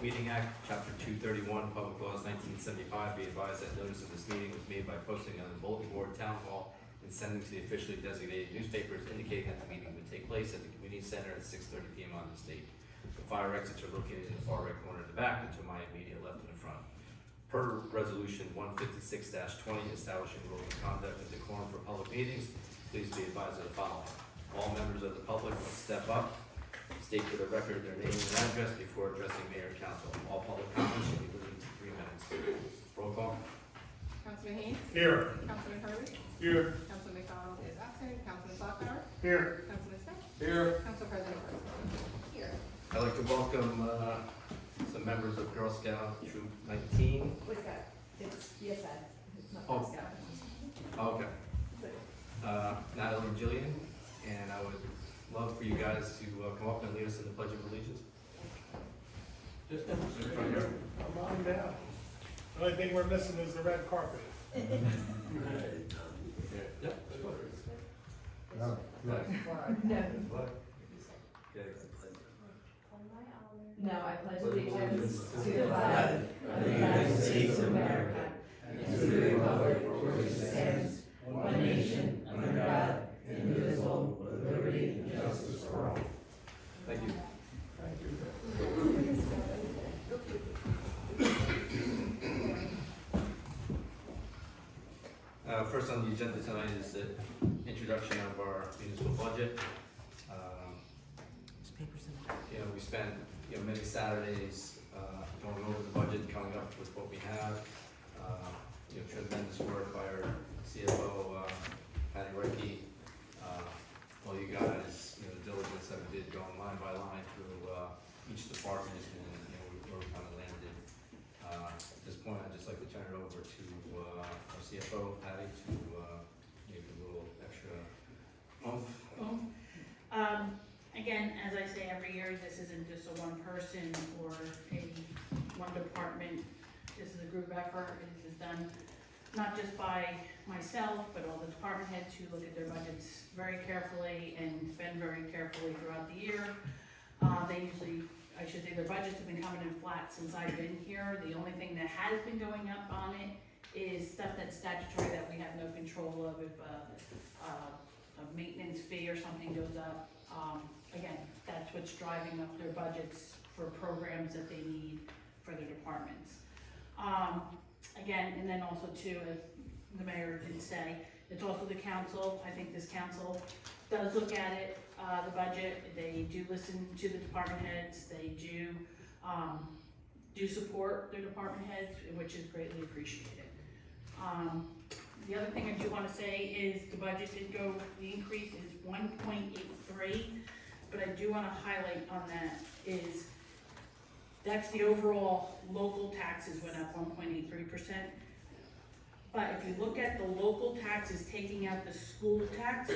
Meeting Act, Chapter 231, Public Laws 1975, be advised that notice of this meeting was made by posting on the bulletin board, town hall, and sending to the officially designated newspapers indicating that the meeting would take place at the community center at 6:30 p.m. on this date. The fire exits are located in the far right corner of the back and to my immediate left in the front. Per Resolution 156-20, establishing rules of conduct and decorum for public meetings, please be advised of the following. All members of the public must step up, state for the record their name and address before addressing mayor and council. All public comments should be limited to 3 minutes. Roll call. Councilman Haynes? Here. Councilman Hurley? Here. Councilman McDonald is absent. Councilman Slaughter? Here. Councilman Smith? Here. Council President Burns? Here. I'd like to welcome some members of Girl Scout Troop 19. What's that? It's ESN. It's not Oh. Girl Scout. Okay. Natalie and Jillian, and I would love for you guys to come up and lead us in the Pledge of Allegiance. Just in front here. Come on down. The only thing we're missing is the red carpet. Yep. No. No. No, I pledge allegiance to the flag of the United States of America and to the republic for which it stands, one nation, under God, indivisible, with liberty and justice for all. Thank you. First on the agenda tonight is the introduction of our municipal budget. We spent many Saturdays going over the budget, coming up with what we have. Tremendous work by our CFO, Patty Reiki. All you guys, the diligence that we did going line by line through each department and where we kind of landed. At this point, I'd just like to turn it over to our CFO, Patty, to give a little extra oomph. Again, as I say every year, this isn't just a one person or one department. This is a group effort. It is done not just by myself, but all the department heads who look at their budgets very carefully and spend very carefully throughout the year. Their budgets have been coming in flat since I've been here. The only thing that has been going up on it is stuff that's statutory that we have no control of. If a maintenance fee or something goes up, again, that's what's driving up their budgets for programs that they need for their departments. Again, and then also too, as the mayor did say, it's also the council. I think this council does look at it, the budget. They do listen to the department heads. They do support their department heads, which is greatly appreciated. The other thing I do want to say is the budget did go, the increase is 1.83, but I do want to highlight on that is that's the overall local taxes went up 1.83%. But if you look at the local taxes taking out the school tax,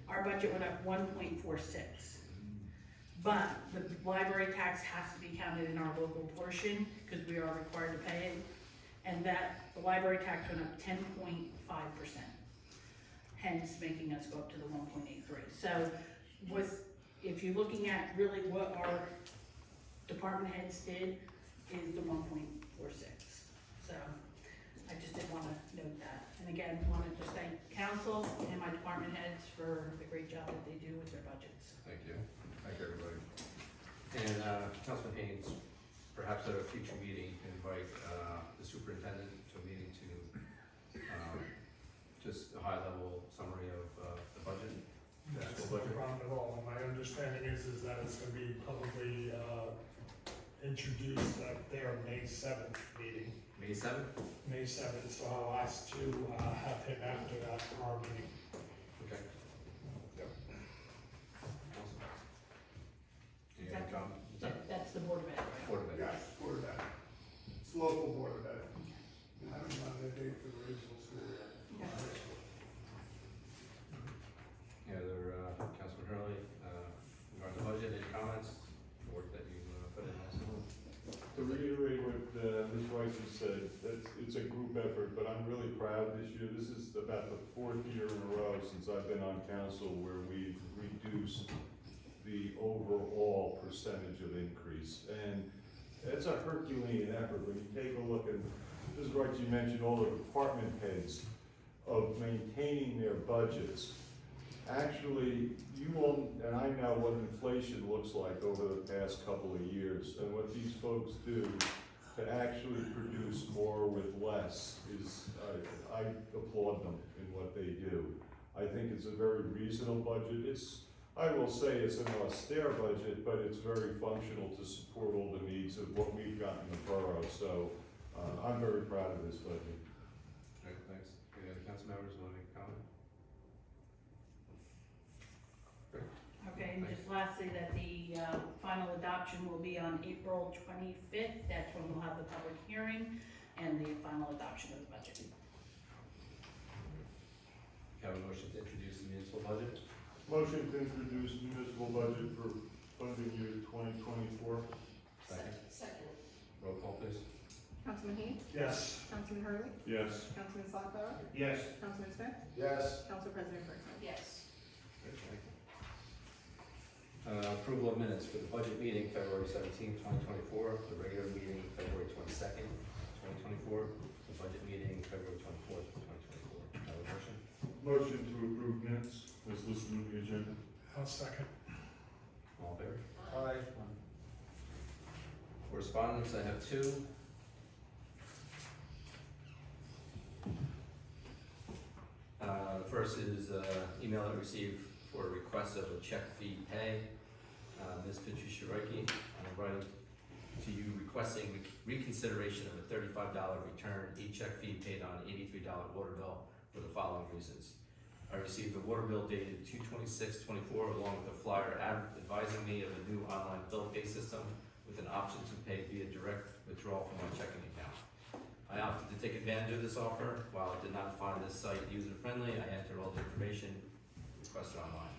our budget went up 1.46. But the library tax has to be counted in our local portion because we are required to pay it. And that, the library tax went up 10.5%, hence making us go up to the 1.83. So if you're looking at really what our department heads did is the 1.46. So I just did want to note that. And again, wanted to thank council and my department heads for the great job that they do with their budgets. Thank you. Thank you, everybody. And Councilman Haynes, perhaps at a future meeting, invite the superintendent to a meeting to just a high-level summary of the budget. That's no problem at all. My understanding is that it's going to be publicly introduced at their May 7th meeting. May 7th? May 7th, so I'll ask to have him after that for our meeting. Okay. Yep. Awesome. Is that- That's the Board of Ed, right? Board of Ed. Yes, Board of Ed. It's local Board of Ed. I haven't done the date for the regional school yet. Yeah, Councilman Hurley, regarding the budget, any comments, the work that you put in also? To reiterate what Ms. Rice has said, it's a group effort, but I'm really proud this year. This is about the 4th year in a row since I've been on council where we've reduced the overall percentage of increase. And it's a Herculean effort when you take a look at, this is right, you mentioned all the department heads of maintaining their budgets. Actually, you all, and I know what inflation looks like over the past couple of years, and what these folks do to actually produce more with less is, I applaud them in what they do. I think it's a very reasonable budget. I will say it's an austere budget, but it's very functional to support all the needs of what we've got in the borough, so I'm very proud of this budget. All right, thanks. Any other council members want to make a comment? Okay, and just lastly, that the final adoption will be on April 25th. That's when we'll have the public hearing and the final adoption of the budget. Have a motion to introduce the municipal budget? Motion to introduce municipal budget for funding year 2024. Second. Second. Roll call, please. Councilman Heath, Yes. Councilman Hurley, Yes. Councilman Slakta, Yes. Councilman Smith, Yes. Council President Bertram. Yes. Great, thank you. Approval of minutes for the budget meeting, February 17th, 2024, the regular meeting, February 22nd, 2024, the budget meeting, February 24th, 2024. Have a motion? Motion to approve minutes as listed in the agenda. I'll second. All in favor? Aye. Correspondence, I have two. The first is email I received for a request of a check fee pay. Ms. Patricia Reiki, I'm writing to you requesting reconsideration of a $35 return e-check fee paid on $83 water bill for the following reasons. I received a water bill dated 2/26/24 along with a flyer advising me of a new online bill pay system with an option to pay via direct withdrawal from my checking account. I opted to take advantage of this offer. While I did not find this site user-friendly, I entered all the information requested online.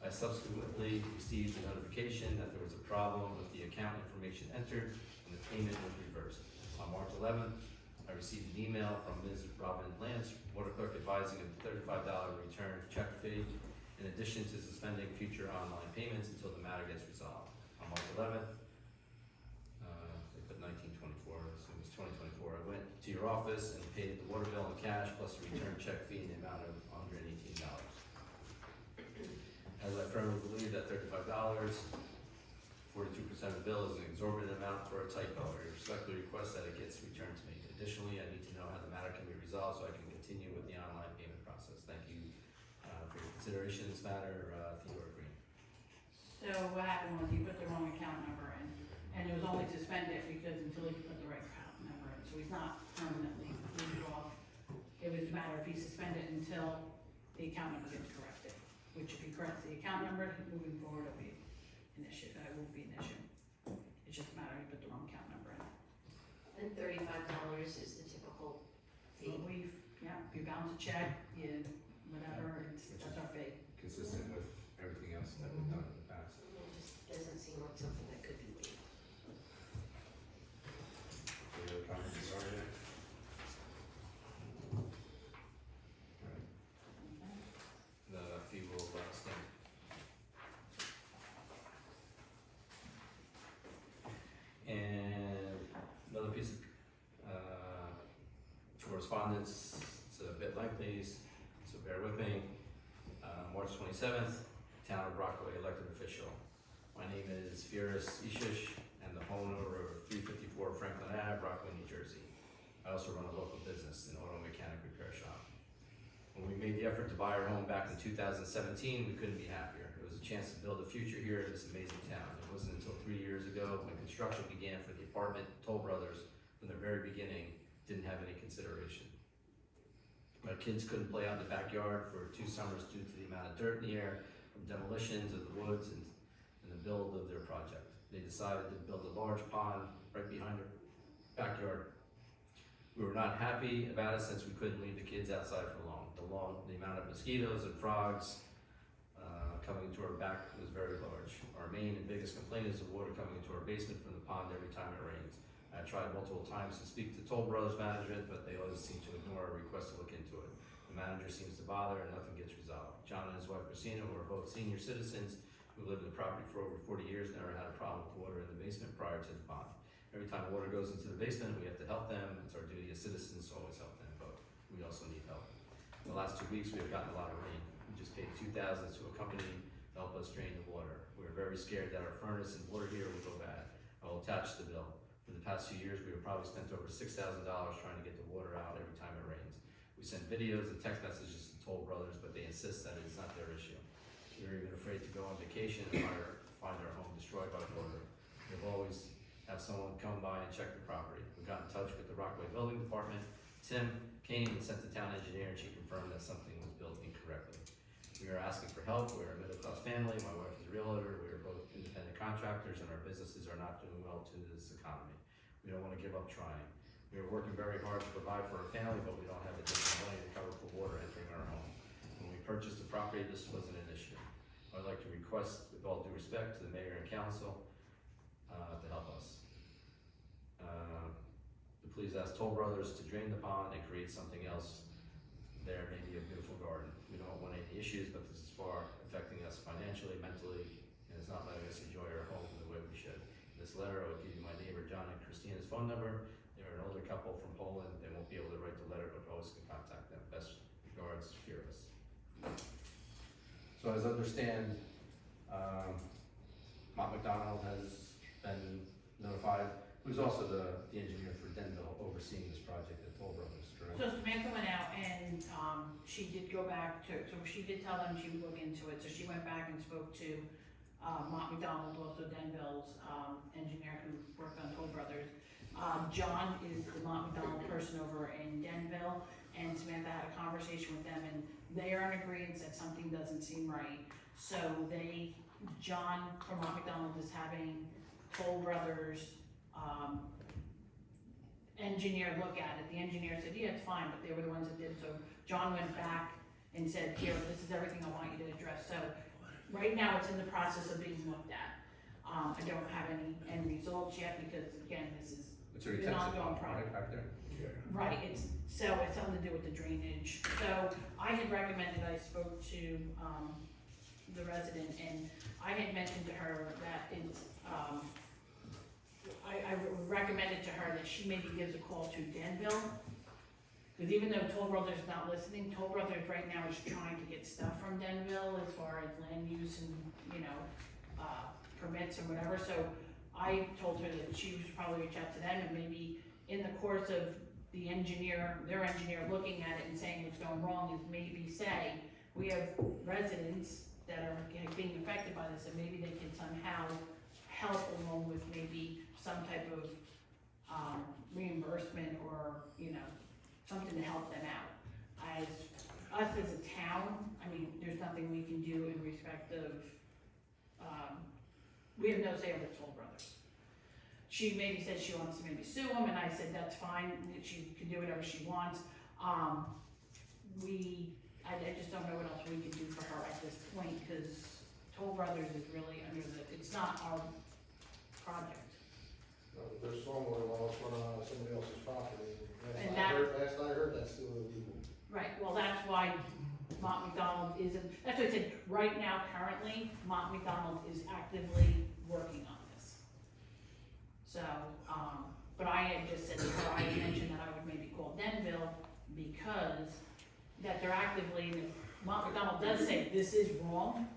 I subsequently received a notification that there was a problem with the account information entered and the payment was reversed. On March 11th, I received an email from Ms. Robin Lance, water clerk, advising of the $35 return check fee, in addition to suspending future online payments until the matter gets resolved. On March 11th, they put 1924, so it was 2024. I went to your office and paid the water bill in cash plus a return check fee in the amount of $118. As I firmly believe that $35, 42% of the bill is an exorbitant amount for a typo. I respectfully request that it gets returned to me. Additionally, I need to know how the matter can be resolved so I can continue with the online payment process. Thank you for your consideration of this matter, Theodore Green. So what happened was he put the wrong account number in, and it was only suspended because until he put the right account number in, so he's not permanently moved off. It was a matter of he suspended until the account number gets corrected, which if he corrects the account number, moving forward, it'll be an issue, it won't be an issue. It's just a matter he put the wrong account number in. And $35 is the typical fee. But you bounce a check, you, whatever, that's our fee. Consistent with everything else that we've done in the past. It just doesn't seem like something that could be waived. Any other comments regarding it? Alright, the fee will stand. And another piece of correspondence, it's a bit lengthy, so bear with me. March 27th, Town of Rockaway elected official. My name is Firas Ishish, and the homeowner of 354 Franklin Ave, Rockaway, New Jersey. I also run a local business, an auto mechanic repair shop. When we made the effort to buy our home back in 2017, we couldn't be happier. It was a chance to build a future here in this amazing town. It wasn't until 3 years ago when construction began for the apartment, Toll Brothers, from the very beginning, didn't have any consideration. My kids couldn't play out in the backyard for 2 summers due to the amount of dirt in the air, from demolitions of the woods and the build of their project. They decided to build a large pond right behind their backyard. We were not happy about it since we couldn't leave the kids outside for long. The amount of mosquitoes and frogs coming into our back was very large. Our main and biggest complaint is the water coming into our basement from the pond every time it rains. I tried multiple times to speak to Toll Brothers management, but they always seem to ignore our request to look into it. The manager seems to bother and nothing gets resolved. John and his wife Christina, who are both senior citizens who lived in the property for over 40 years, never had a problem with water in the basement prior to the pond. Every time water goes into the basement, we have to help them. It's our duty as citizens to always help them, but we also need help. The last 2 weeks, we have gotten a lot of rain. We just paid $2,000 to a company to help us drain the water. We're very scared that our furnace and water heater will go bad. I will attach the bill. For the past few years, we have probably spent over $6,000 trying to get the water out every time it rains. We send videos and text messages to Toll Brothers, but they insist that it's not their issue. We're even afraid to go on vacation and find our home destroyed by water. We've always have someone come by and check the property. We got in touch with the Rockaway Building Department. Tim came and sent the town engineer, and she confirmed that something was built incorrectly. We are asking for help. We're a middle-class family. My wife is a realtor. We are both independent contractors, and our businesses are not doing well to this economy. We don't want to give up trying. We are working very hard to provide for our family, but we don't have additional money to cover for water entering our home. When we purchased the property, this wasn't an issue. I'd like to request, with all due respect, to the mayor and council to help us. To please ask Toll Brothers to drain the pond and create something else there, maybe a beautiful garden. We don't want any issues, but this is far affecting us financially, mentally, and it's not letting us enjoy our home the way we should. In this letter, I will give you my neighbor John and Christina's phone number. They're an older couple from Poland. They won't be able to write the letter, but always can contact them. Best regards, Fearless. So as I understand, Mott McDonald has been notified, who's also the engineer for Denville overseeing this project at Toll Brothers, correct? So Samantha went out and, she did go back to, so she did tell them she would look into it, so she went back and spoke to, Mott McDonald, also Denville's, engineer who worked on Toll Brothers. John is the Mott McDonald person over in Denville, and Samantha had a conversation with them, and they are in agreement that something doesn't seem right. So John from Mott McDonald is having Toll Brothers, engineer look at it. The engineer said, yeah, it's fine, but they were the ones that did. So John went back and said, here, this is everything I want you to address. So right now it's in the process of being looked at. I don't have any end results yet because again, this is It's a an retention ongoing pond, project. right, back there? Yeah. Right, it's something to do with the drainage. So I had recommended, I spoke to, the resident, and I had mentioned to her that it's, I recommended to her that she maybe gives a call to Denville. Because even though Toll Brothers is not listening, Toll Brothers right now is trying to get stuff from Denville as far as land use and, permits or whatever. So I told her that she should probably reach out to them, and maybe in the course of their engineer looking at it and saying what's going wrong, is maybe say, we have residents that are being affected by this, and maybe they can somehow help along with maybe some type of reimbursement or, something to help them out. As us as a town, I mean, there's nothing we can do in respect of, we have no say over Toll Brothers. She maybe said she wants to maybe sue them, and I said that's fine, that she can do whatever she wants. I just don't know what else we can do for her at this point, because Toll Brothers is really it's not our project. No, but there's stormwater laws running on somebody else's property. And Last I heard, that's still illegal. Right, well, that's why Mott McDonald isn't, that's what I said, right now, currently, Mott McDonald is actively working on this. So, but I had just said to her, I had mentioned that I would maybe call Denville, because that they're actively, and if Mott McDonald does say this is wrong,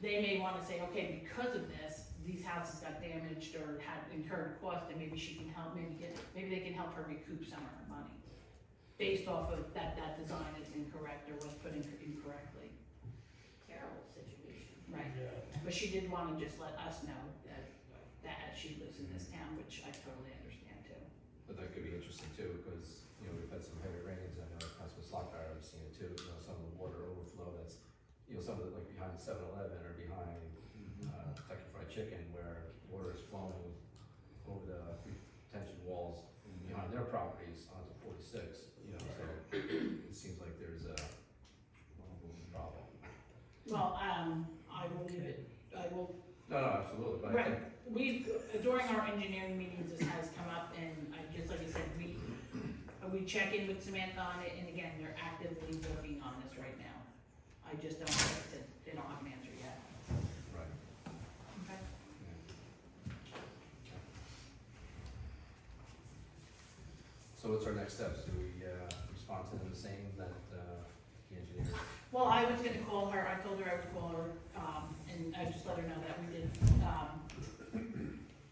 they may wanna say, okay, because of this, these houses got damaged or had incurred cost, and maybe she can help, maybe they can help her recoup some of her money. Based off of that design is incorrect or was put in incorrectly. Terrible situation. Right, but she did wanna just let us know that she lives in this town, which I totally understand too. But that could be interesting too, because, we've had some heavy rains, I know Councilman Slotfire has seen it too, some of the water overflow that's, some of it like behind the 7-Eleven or behind, Kentucky Fried Chicken, where water is flowing over the retention walls behind their properties onto 46, so it seems like there's a problem. Well, I will leave it, No, absolutely, but I right, think, during our engineering meetings, this has come up, and like I said, we check in with Samantha on it, and again, they're actively working on this right now. I just don't, like I said, they don't have an answer yet. right, Okay. yeah. So what's our next steps? Do we, respond to them the same that, the engineer? Well, I was gonna call her, I told her I would call her, and I just let her know that we did,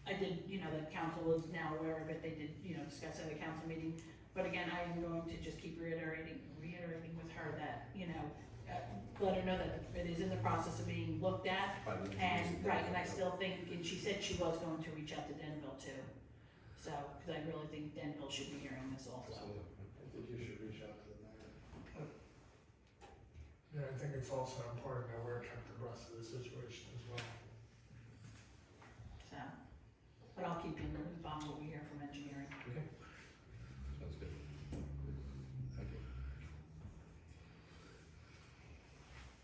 I did, that council is now aware of it, they did, discuss at a council meeting. But again, I am going to just keep reiterating with her that, let her know that it is in the process of being looked at. By the And, engineers? right, and I still think, and she said she was going to reach out to Denville too. So, cause I really think Denville should be hearing this also. Absolutely. I think you should reach out to the mayor. Yeah, I think it's also important that we're kept abreast of the situation as well. So, but I'll keep you in the loop on what we hear from engineering. Okay. Sounds good. Thank you.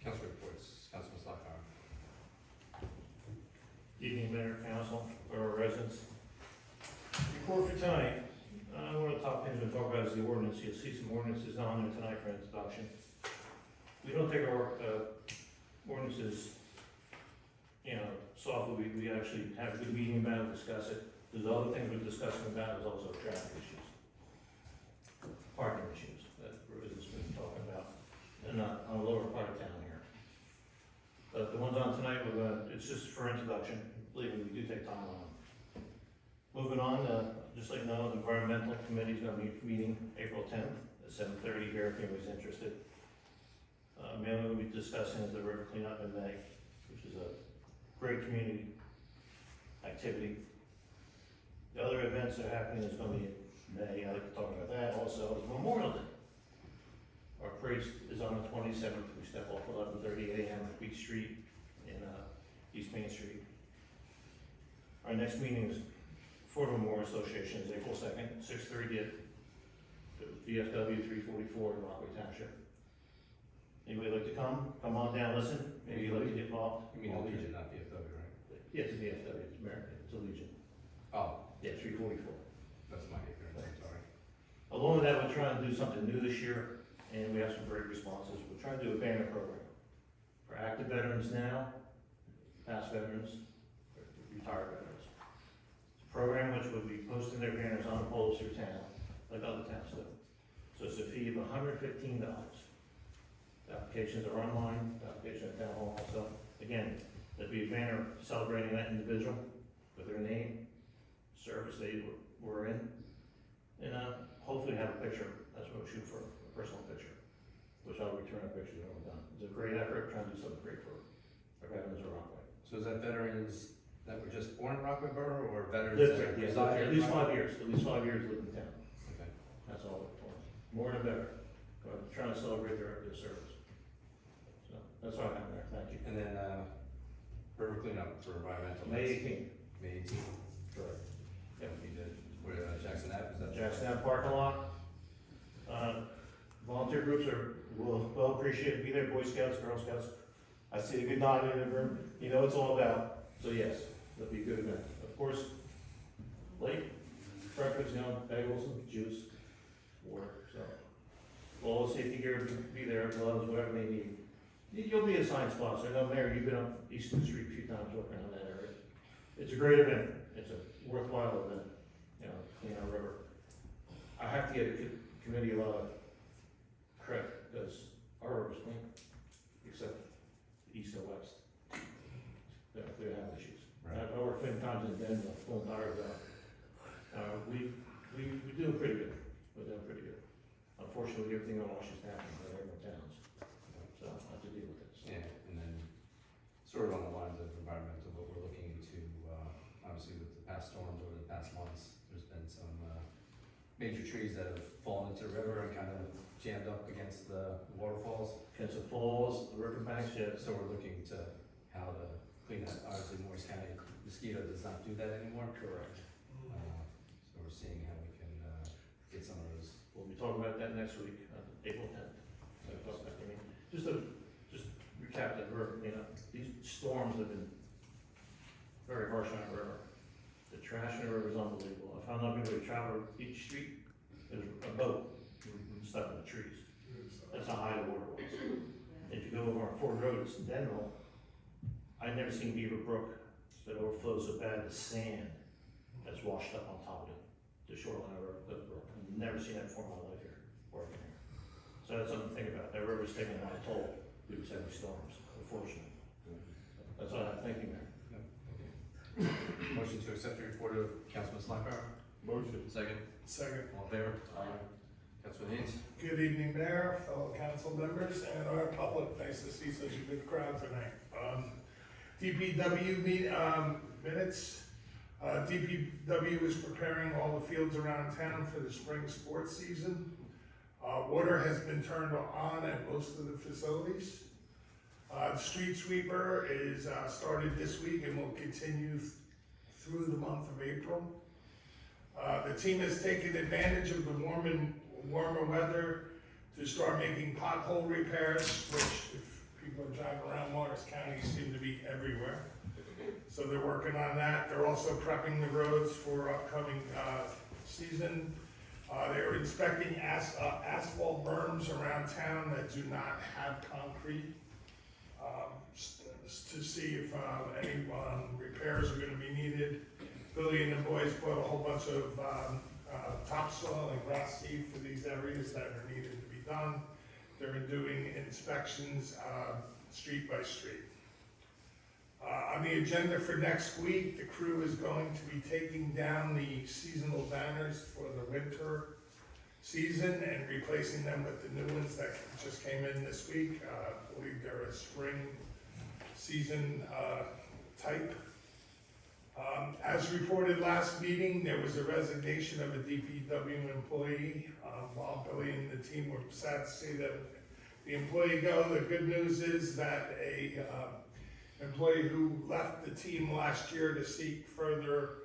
Council reports, Councilman Slocum. Evening, Mayor, Council, Borough residents. Report for tonight, one of the top things we'll talk about is the ordinance. You'll see some ordinances on there tonight for introduction. We don't take our ordinances, softly. We actually have a good meeting about it, discuss it. There's other things we're discussing about, is also traffic issues, parking issues that residents have been talking about, and not on the lower part of town here. But the ones on tonight, it's just for introduction. Believe me, we do take time on them. Moving on, just like you know, the environmental committee is gonna be meeting April 10th at 7:30 here if anybody's interested. Mainly we'll be discussing is the river cleanup in May, which is a great community activity. The other events that are happening is gonna be in May, I like to talk about that also, is Memorial Day. Our parade is on the 27th, we step off 11:30 a.m. at Beach Street in East Main Street. Our next meeting is for the Memorial Association is April 2nd, 6:30 at VFW 344 in Rockaway Township. Anybody like to come on down, listen, maybe you'd like to get involved. You mean Legion, not VFW, right? Yeah, it's a VFW, it's American, it's a Legion. Oh, Yeah, 344. that's my ignorance, I'm sorry. Along with that, we're trying to do something new this year, and we have some great responses. We're trying to do a banner program for active veterans now, past veterans, retired veterans. It's a program which would be posting their banners on the poles through town, like other towns do. So it's a fee of $115. The applications are online, the application at town hall also. Again, there'd be a banner celebrating that individual with their name, service they were in, and hopefully have a picture. That's what we'll shoot for, a personal picture, which I'll return a picture when we're done. It's a great effort, trying to do something great for our veterans of Rockaway. So is that veterans that were just born in Rockaway Borough, or veterans Live that there, reside at in least Rockaway? 5 years, at least 5 years live in town. Okay. That's all we're for. More the better. But trying to celebrate their service. So, that's all I have there, thank you. And then, river cleanup for environmental. May 18th. May 18th. Correct. Yeah, we did, where, Jackson Ave, is that? Jackson Ave parking lot. Volunteer groups will well appreciate it, be there, Boy Scouts, Girl Scouts. I see a good nod in the room, you know what it's all about, so yes, it'll be a good event. Of course, late breakfast, bagels and juice, water, so. All the safety gear will be there, gloves, whatever they need. You'll be assigned spots, I know Mayor, you've been up Easton Street a few times working on that area. It's a great event, it's a worthwhile event, clean our river. I have to give the committee a lot of credit, because our river's clean, except east and west. They have issues. Right. I worked 10 times in Denver, pulling tires out. We're doing pretty good, we're doing pretty good. Unfortunately, everything in Washington happens in every towns, so I have to deal with it. So. Yeah, and then sort of on the lines of environmental, what we're looking into, obviously with the past storms over the past months, there's been some, major trees that have fallen into the river and kind of jammed up against the waterfalls. Against the falls, the river banks, yeah. So we're looking to how to clean that. Obviously, Morris County mosquito does not do that anymore. Correct. So we're seeing how we can, get some of those. We'll be talking about that next week, April 10th. So talk about that. Just recap that river, these storms have been very harsh on our river. The trash in the river is unbelievable. I found out people travel Beach Street, there's a boat stuck in the trees. That's how high the water was. If you go over on Ford Road, it's in Denville, I've never seen Beaver Brook that overflows so bad, the sand that's washed up on top of the shoreline of the brook. I've never seen that before in my life here, working here. So that's something to think about. That river's taking a toll due to heavy storms, unfortunately. That's all I'm thinking there. Motion to accept the report of Councilman Slagbar. Motion. Second. Second. All in favor? Councilman Haynes? Good evening, Mayor, fellow council members, and our public. Nice to see such a good crowd tonight. DPW minutes. DPW is preparing all the fields around town for the spring sports season. Water has been turned on at most of the facilities. The street sweeper is started this week and will continue through the month of April. The team has taken advantage of the warmer weather to start making pothole repairs, which if people are driving around Morris County seem to be everywhere. So they're working on that. They're also prepping the roads for upcoming season. They're inspecting asphalt berms around town that do not have concrete to see if any repairs are gonna be needed. Billy and the boys bought a whole bunch of topsoil and grass seed for these areas that are needed to be done. They're doing inspections street by street. On the agenda for next week, the crew is going to be taking down the seasonal banners for the winter season and replacing them with the new ones that just came in this week. I believe they're a spring season type. As reported last meeting, there was a resignation of a DPW employee. While Billy and the team were sad to see that the employee go, the good news is that a employee who left the team last year to seek further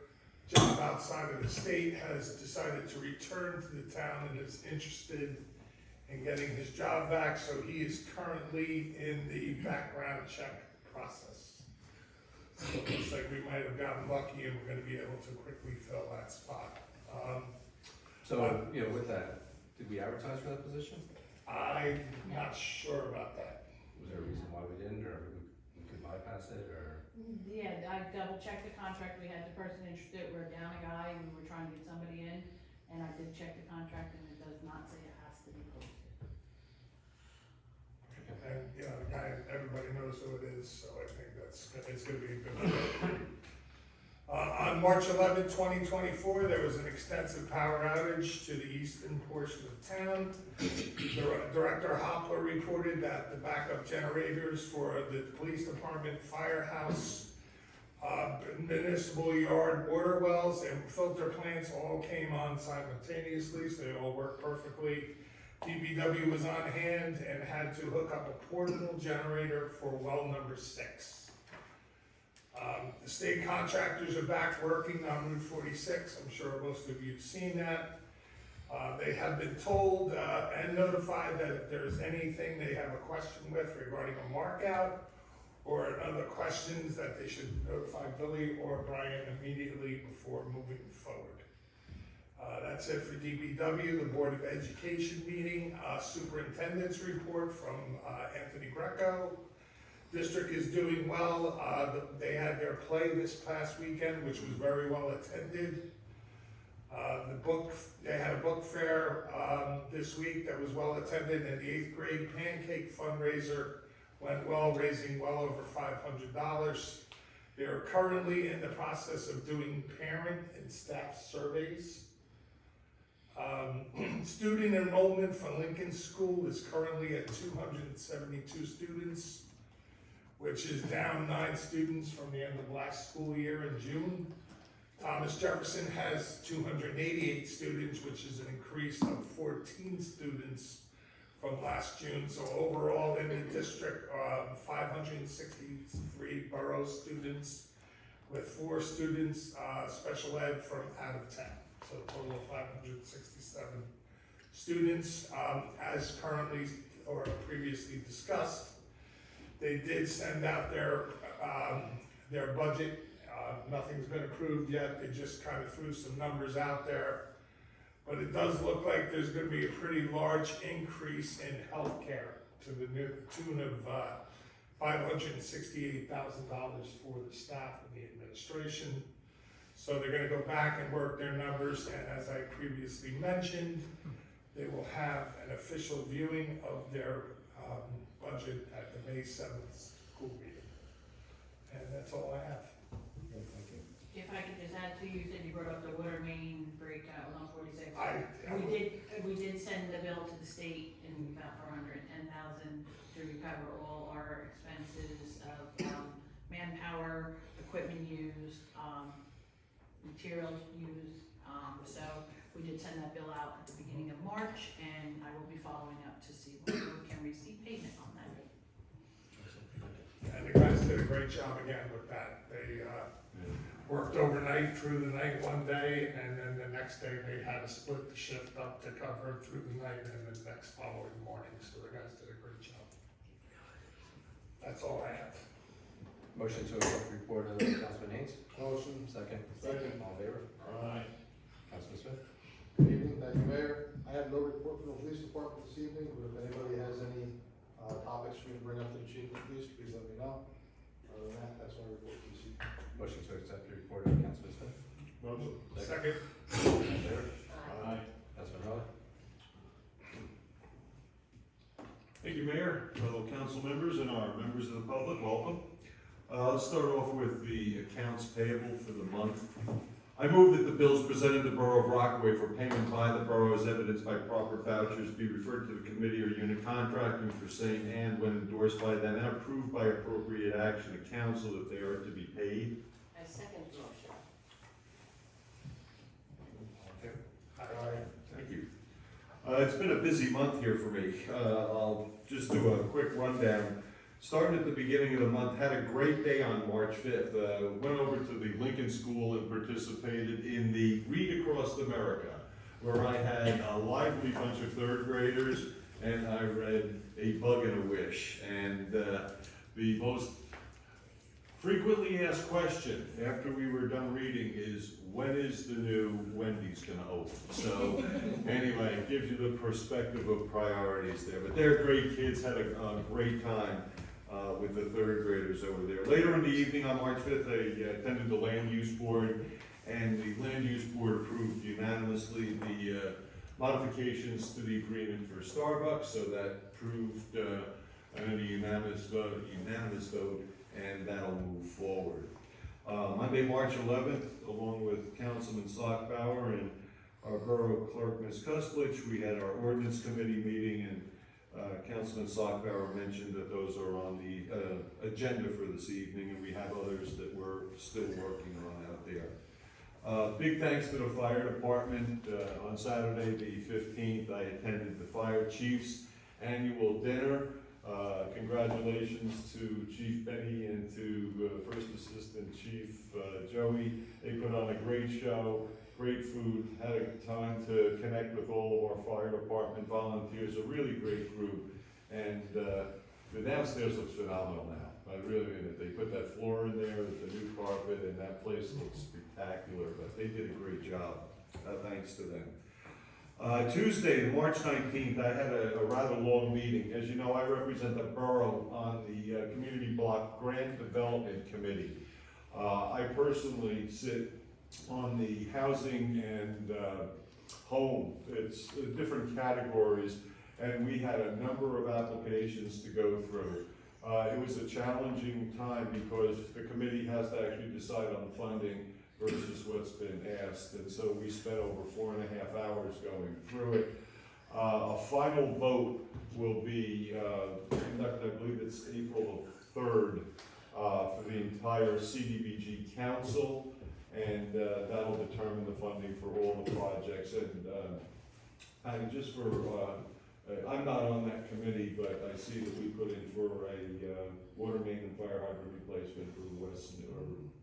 job outside of the state has decided to return to the town and is interested in getting his job back, so he is currently in the background check process. So it looks like we might have gotten lucky and we're gonna be able to quickly fill that spot. So, you know, with that, did we advertise for that position? I'm not sure about that. Was there a reason why we didn't, or we could bypass it, or? Yeah, I double checked the contract, we had the person interested, we're down a guy, and we were trying to get somebody in, and I did check the contract, and it does not say it has to be posted. And, you know, the guy, everybody knows who it is, so I think it's gonna be a good one. On March 11, 2024, there was an extensive power outage to the eastern portion of town. Director Hopper reported that the backup generators for the police department, firehouse, municipal yard water wells, and filter plants all came on simultaneously, so they all worked perfectly. DPW was on hand and had to hook up a portable generator for well number 6. The state contractors are back working on Route 46. I'm sure most of you have seen that. They have been told and notified that if there's anything they have a question with regarding a markout or other questions, that they should notify Billy or Brian immediately before moving forward. That's it for DPW, the Board of Education meeting, superintendent's report from Anthony Greco. District is doing well. They had their play this past weekend, which was very well attended. They had a book fair this week that was well attended, and the 8th grade pancake fundraiser went well, raising well over $500. They are currently in the process of doing parent and staff surveys. Student enrollment for Lincoln School is currently at 272 students, which is down 9 students from the end of last school year in June. Thomas Jefferson has 288 students, which is an increase of 14 students from last June. So overall in the district, 563 borough students, with 4 students special ed from out of town. So a total of 567 students, as currently or previously discussed. They did send out their budget. Nothing's been approved yet. They just kind of threw some numbers out there. But it does look like there's going to be a pretty large increase in healthcare to the tune of $568,000 for the staff and the administration. So they're gonna go back and work their numbers, and as I previously mentioned, they will have an official viewing of their budget at the May 7th school meeting. And that's all I have. If I could just add to, you said you brought up the water main breakout on 46. I We did send the bill to the state and we got $410,000 to recover all our expenses of manpower, equipment used, materials used. So we did send that bill out at the beginning of March, and I will be following up to see whether we can receive payment on that. And the guys did a great job again with that. They worked overnight through the night one day, and then the next day they had to split the shift up to cover through the night and the next following morning. So the guys did a great job. That's all I have. Motion to accept the report of Councilman Haynes. Motion. Second. Second. All in favor? Aye. Councilman Smith? Good evening, thank you, Mayor. I have no report from the police department this evening, but if anybody has any topics for me to bring up to the chief of police, please let me know. Other than that, that's my report this evening. Motion to accept the report of Councilman Smith. Motion. Second. All in favor? Aye. Councilman Rowley? Thank you, Mayor, fellow council members, and our members of the public, welcome. Let's start off with the accounts payable for the month. I move that the bills presented to the Borough of Rockaway for payment by the borough as evidenced by proper vouchers be referred to the committee or unit contracting for same and when endorsed by them and approved by appropriate action of council if they are to be paid. I second the motion. Aye. Thank you. It's been a busy month here for me. I'll just do a quick rundown. Starting at the beginning of the month, had a great day on March 5th. Went over to the Lincoln School and participated in the Read Across America, where I had a lively bunch of third graders and I read A Bug and a Wish. And the most frequently asked question after we were done reading is, when is the new Wendy's gonna open? So anyway, it gives you the perspective of priorities there. But they're great kids, had a great time with the third graders over there. Later in the evening on March 5th, I attended the Land Use Board, and the Land Use Board approved unanimously the modifications to the agreement for Starbucks, so that proved a unanimous vote, and that'll move forward. Monday, March 11th, along with Councilman Sockbauer and our Borough Clerk, Ms. Kuslich, we had our Ordinance Committee meeting, and Councilman Sockbauer mentioned that those are on the agenda for this evening, and we have others that we're still working on out there. Big thanks to the fire department. On Saturday, the 15th, I attended the fire chief's annual dinner. Congratulations to Chief Benny and to First Assistant Chief Joey. They put on a great show, great food, had a time to connect with all of our fire department volunteers, a really great group. And the downstairs looks phenomenal now. I really mean it. They put that floor in there with the new carpet, and that place looks spectacular, but they did a great job. Thanks to them. Tuesday, March 19th, I had a rather long meeting. As you know, I represent the borough on the Community Block Grant Development Committee. I personally sit on the housing and home. It's different categories, and we had a number of applications to go through. It was a challenging time because the committee has to actually decide on the funding versus what's been asked, and so we spent over 4.5 hours going through it. A final vote will be conducted, I believe it's April 3rd, for the entire CDBG Council, and that'll determine the funding for all the projects. And just for, I'm not on that committee, but I see that we put in for a water main and fire hydrant replacement for West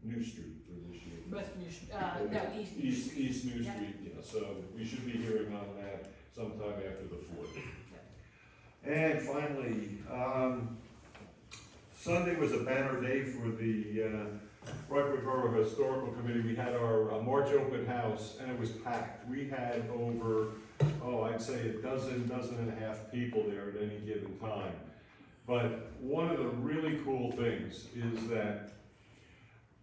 New Street for this year. West New Street, no, East New Street. East New Yep. Street, yeah, so we should be hearing on that sometime after the 4th. And finally, Sunday was a banner day for the Rockaway Borough Historical Committee. We had our March open house, and it was packed. We had over, I'd say a dozen and a half people there at any given time. But one of the really cool things is that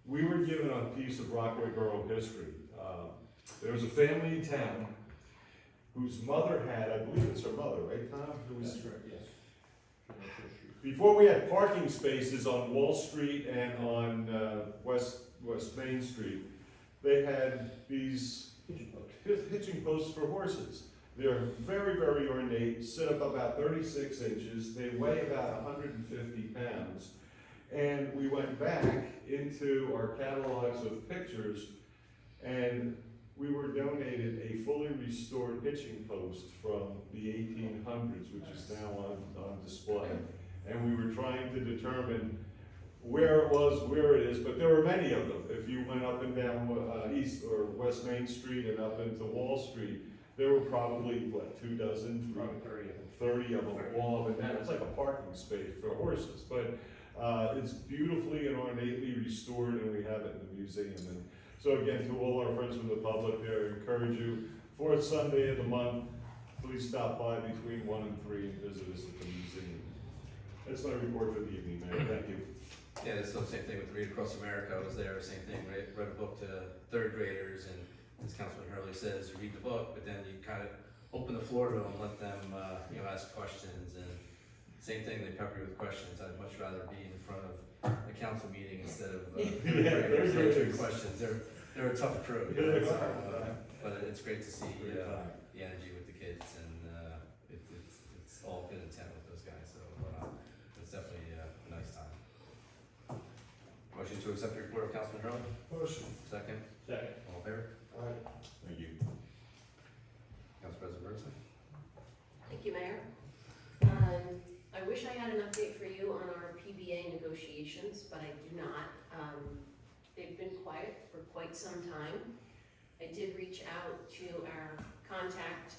we were given a piece of Rockaway Borough history. There was a family in town whose mother had, I believe it's her mother, right, Tom? Who was, That's right, yes. before we had parking spaces on Wall Street and on West Main Street, they had these hitching posts for horses. They're very, very ornate, sit up about 36 inches, they weigh about 150 pounds. And we went back into our catalogs of pictures, and we were donated a fully restored hitching post from the 1800s, which is now on display. And we were trying to determine where it was, where it is, but there were many of them. If you went up and down East or West Main Street and up into Wall Street, there were probably, what, 24, 30 of them, all up and down. It's like a parking space for horses, but it's beautifully and ornately restored, and we have it in the museum. And so again, to all our friends from the public there, I encourage you, fourth Sunday of the month, please stop by between 1 and 3 and visit us at the museum. That's my report for the evening, Mayor. Thank you. Yeah, it's the same thing with Read Across America. I was there, same thing, read a book to third graders, and as Councilman Hurley says, you read the book, but then you kind of open the floor to them, let them, ask questions, and same thing, they pepper you with questions. I'd much rather be in front of a council meeting instead of third graders answering questions. They're a tough crew, you know, so, but it's great to see the energy with the kids, and it's all good intent with those guys, so it's definitely a nice time. Motion to accept the report of Councilman Hurley? Motion. Second? Second. All in favor? Aye. Thank you. Council President Bergson? Thank you, Mayor. I wish I had an update for you on our PBA negotiations, but I do not. They've been quiet for quite some time. I did reach out to our contact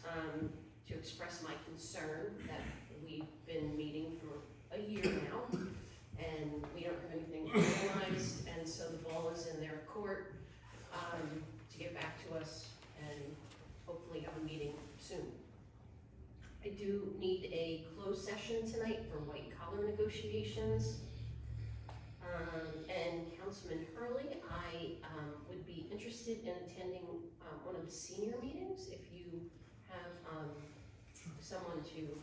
to express my concern that we've been meeting for a year now, and we don't have anything finalized, and so the ball is in their court to get back to us and hopefully have a meeting soon. I do need a closed session tonight for white collar negotiations. And Councilman Hurley, I would be interested in attending one of the senior meetings if you have someone to,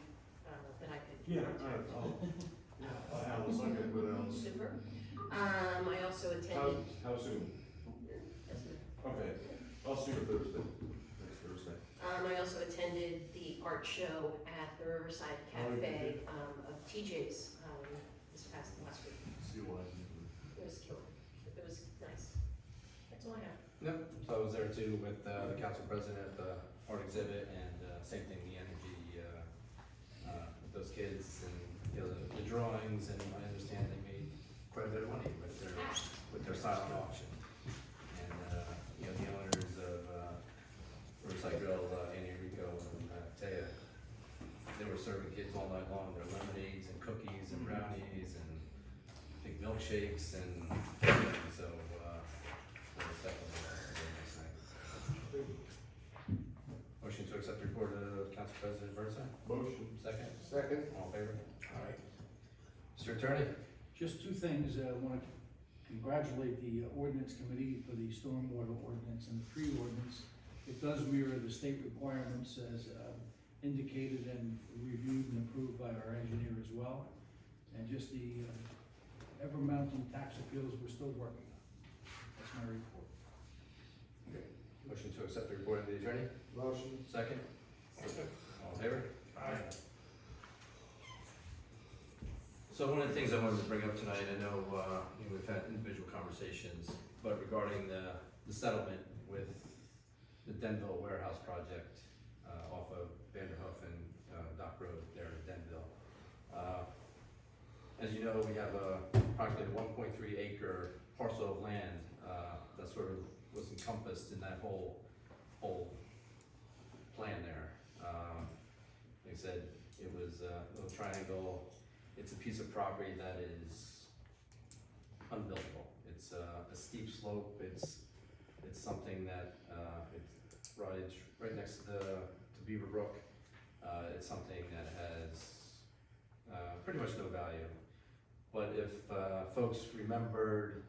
that I could Yeah, contact. Alice, I'll get with Alice. Super. I also attended. How soon? Okay, I'll see you Thursday, next Thursday. I also attended the art show at the Riverside Cafe of TJ's this past last week. See what It was killer. It was nice. That's all I have. Yep, so I was there too with the council president at the art exhibit, and same thing, the energy with those kids, and the drawings, and I understand they made quite a bit of money with their silent auction. And the owners of Riverside Grill, Annie Rico and Taya, they were serving kids all night long their lemonades and cookies and brownies and big milkshakes, and so it was definitely a very nice night. Motion to accept the report of Council President Bergson? Motion. Second? Second. All in favor? Aye. Mr. Attorney? Just two things. I want to congratulate the ordinance committee for the stormwater ordinance and the tree ordinance. It does mirror the state requirements as indicated and reviewed and approved by our engineer as well. And just the ever-mounting tax appeals we're still working on. That's my report. Motion to accept the report of the attorney? Motion. Second? All in favor? Aye. So one of the things I wanted to bring up tonight, I know we've had individual conversations, but regarding the settlement with the Denville warehouse project off of Vanderhoof and Dock Road there in Denville. As you know, we have approximately 1.3 acre parcel of land that sort of was encompassed in that whole plan there. Like I said, it was a little triangle. It's a piece of property that is unbuildable. It's a steep slope. It's something that it's right next to Beaver Brook. It's something that has pretty much no value. But if folks remembered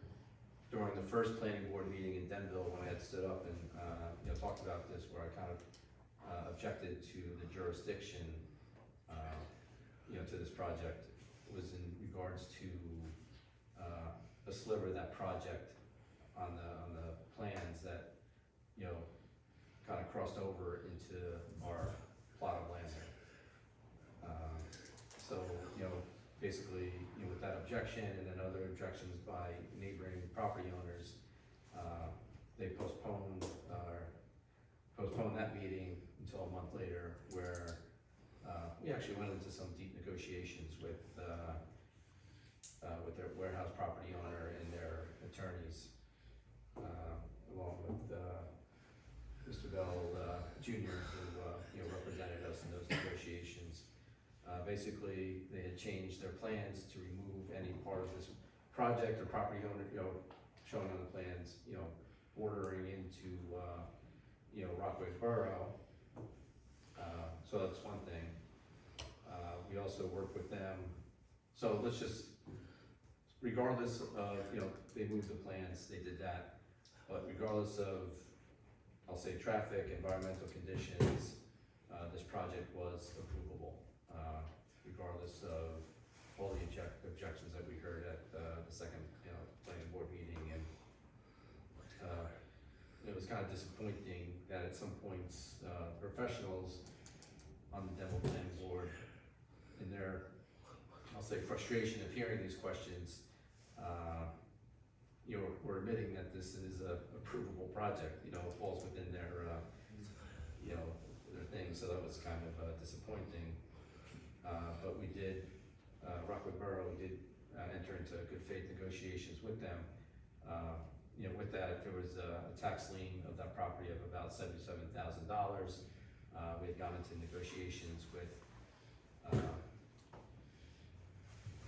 during the first planning board meeting in Denville, when I had stood up and, talked about this, where I kind of objected to the jurisdiction, to this project, was in regards to a sliver of that project on the plans that, kind of crossed over into our plot of land there. So, basically, with that objection and then other objections by neighboring property owners, they postponed that meeting until a month later, where we actually went into some deep negotiations with their warehouse property owner and their attorneys, along with Mr. Bell Jr., who represented us in those negotiations. Basically, they had changed their plans to remove any part of this project or property owner, showing on the plans, bordering into, Rockaway Borough. So that's one thing. We also work with them. So let's just, regardless of, they moved the plans, they did that. But regardless of, I'll say, traffic, environmental conditions, this project was approvable. Regardless of all the objections that we heard at the second, planning board meeting, and it was kind of disappointing that at some points, professionals on the Denville Planning Board, in their, I'll say, frustration of hearing these questions, were admitting that this is a approvable project, it falls within their, their thing, so that was kind of disappointing. But we did, Rockaway Borough, we did enter into good faith negotiations with them. With that, there was a tax lien of that property of about $77,000. We had gone into negotiations with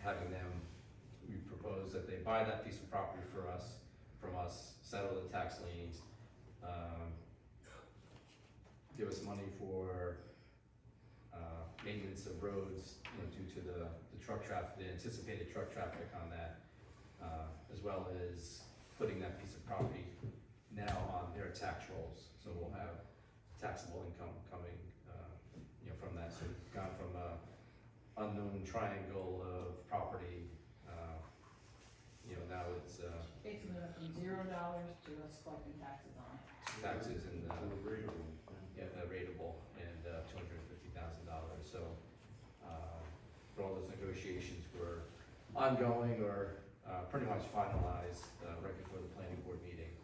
having them, we proposed that they buy that piece of property from us, settle the tax liens, give us money for maintenance of roads, due to the truck traffic, the anticipated truck traffic on that, as well as putting that piece of property now on their tax rolls. So we'll have taxable income coming, from that. So we've gone from a unknown triangle of property, now it's, Basically went from $0 to us collecting taxes on it. taxes and, Rateable. rateable, and $250,000. So, but all those negotiations were ongoing or pretty much finalized right before the planning board meeting.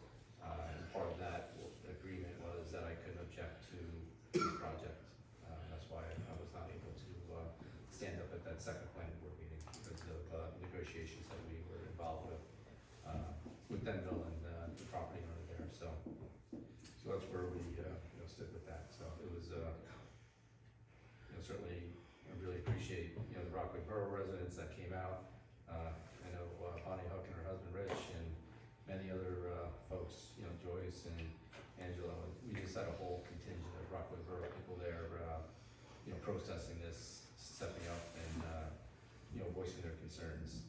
And part of that agreement was that I couldn't object to the project. That's why I was not able to stand up at that second planning board meeting, because of negotiations that we were involved with Denville and the property owner there. So that's where we stood with that. So it was certainly, I really appreciate the Rockaway Borough residents that came out. I know Bonnie Hook and her husband Rich and many other folks, Joyce and Angela. We just had a whole contingent of Rockaway Borough people there, protesting this, stepping up and voicing their concerns.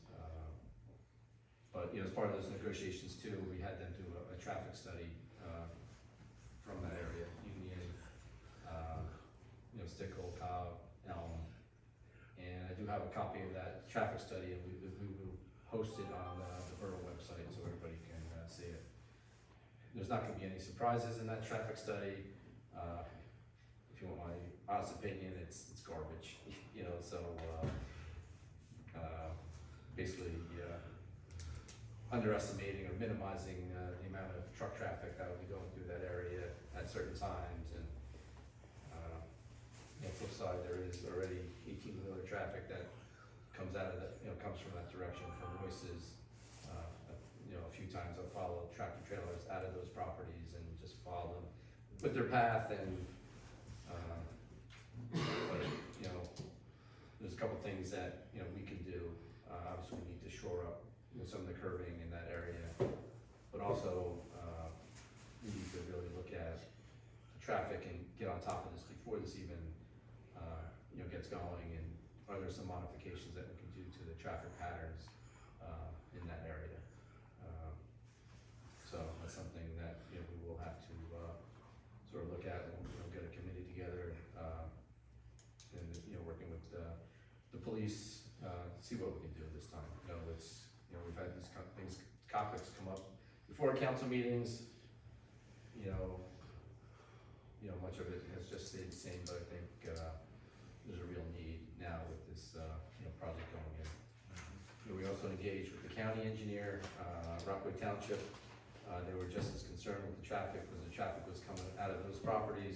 But as part of those negotiations too, we had them do a traffic study from that area, Union, Stickle, Cobb, Elm. And I do have a copy of that traffic study, and we will post it on the borough website so everybody can see it. There's not gonna be any surprises in that traffic study. If you want my honest opinion, it's garbage, so, basically, underestimating or minimizing the amount of truck traffic that will be going through that area at certain times. And flip side, there is already 18-wheeler traffic that comes out of that, comes from that direction from Royce's. A few times I've followed tractor trailers out of those properties and just follow them with their path. And but, there's a couple things that we can do. Obviously, we need to shore up some of the curving in that area, but also we need to really look at traffic and get on top of this before this even gets going. And are there some modifications that we can do to the traffic patterns in that area? that's something that, you know, we will have to, sort of look at, and, you know, get a committee together, and, you know, working with the police, see what we can do this time. You know, it's, you know, we've had these topics come up before council meetings, you know, much of it has just stayed the same, but I think, there's a real need now with this, you know, project going in. You know, we also engaged with the county engineer, Rockaway Township. They were just as concerned with the traffic, because the traffic was coming out of those properties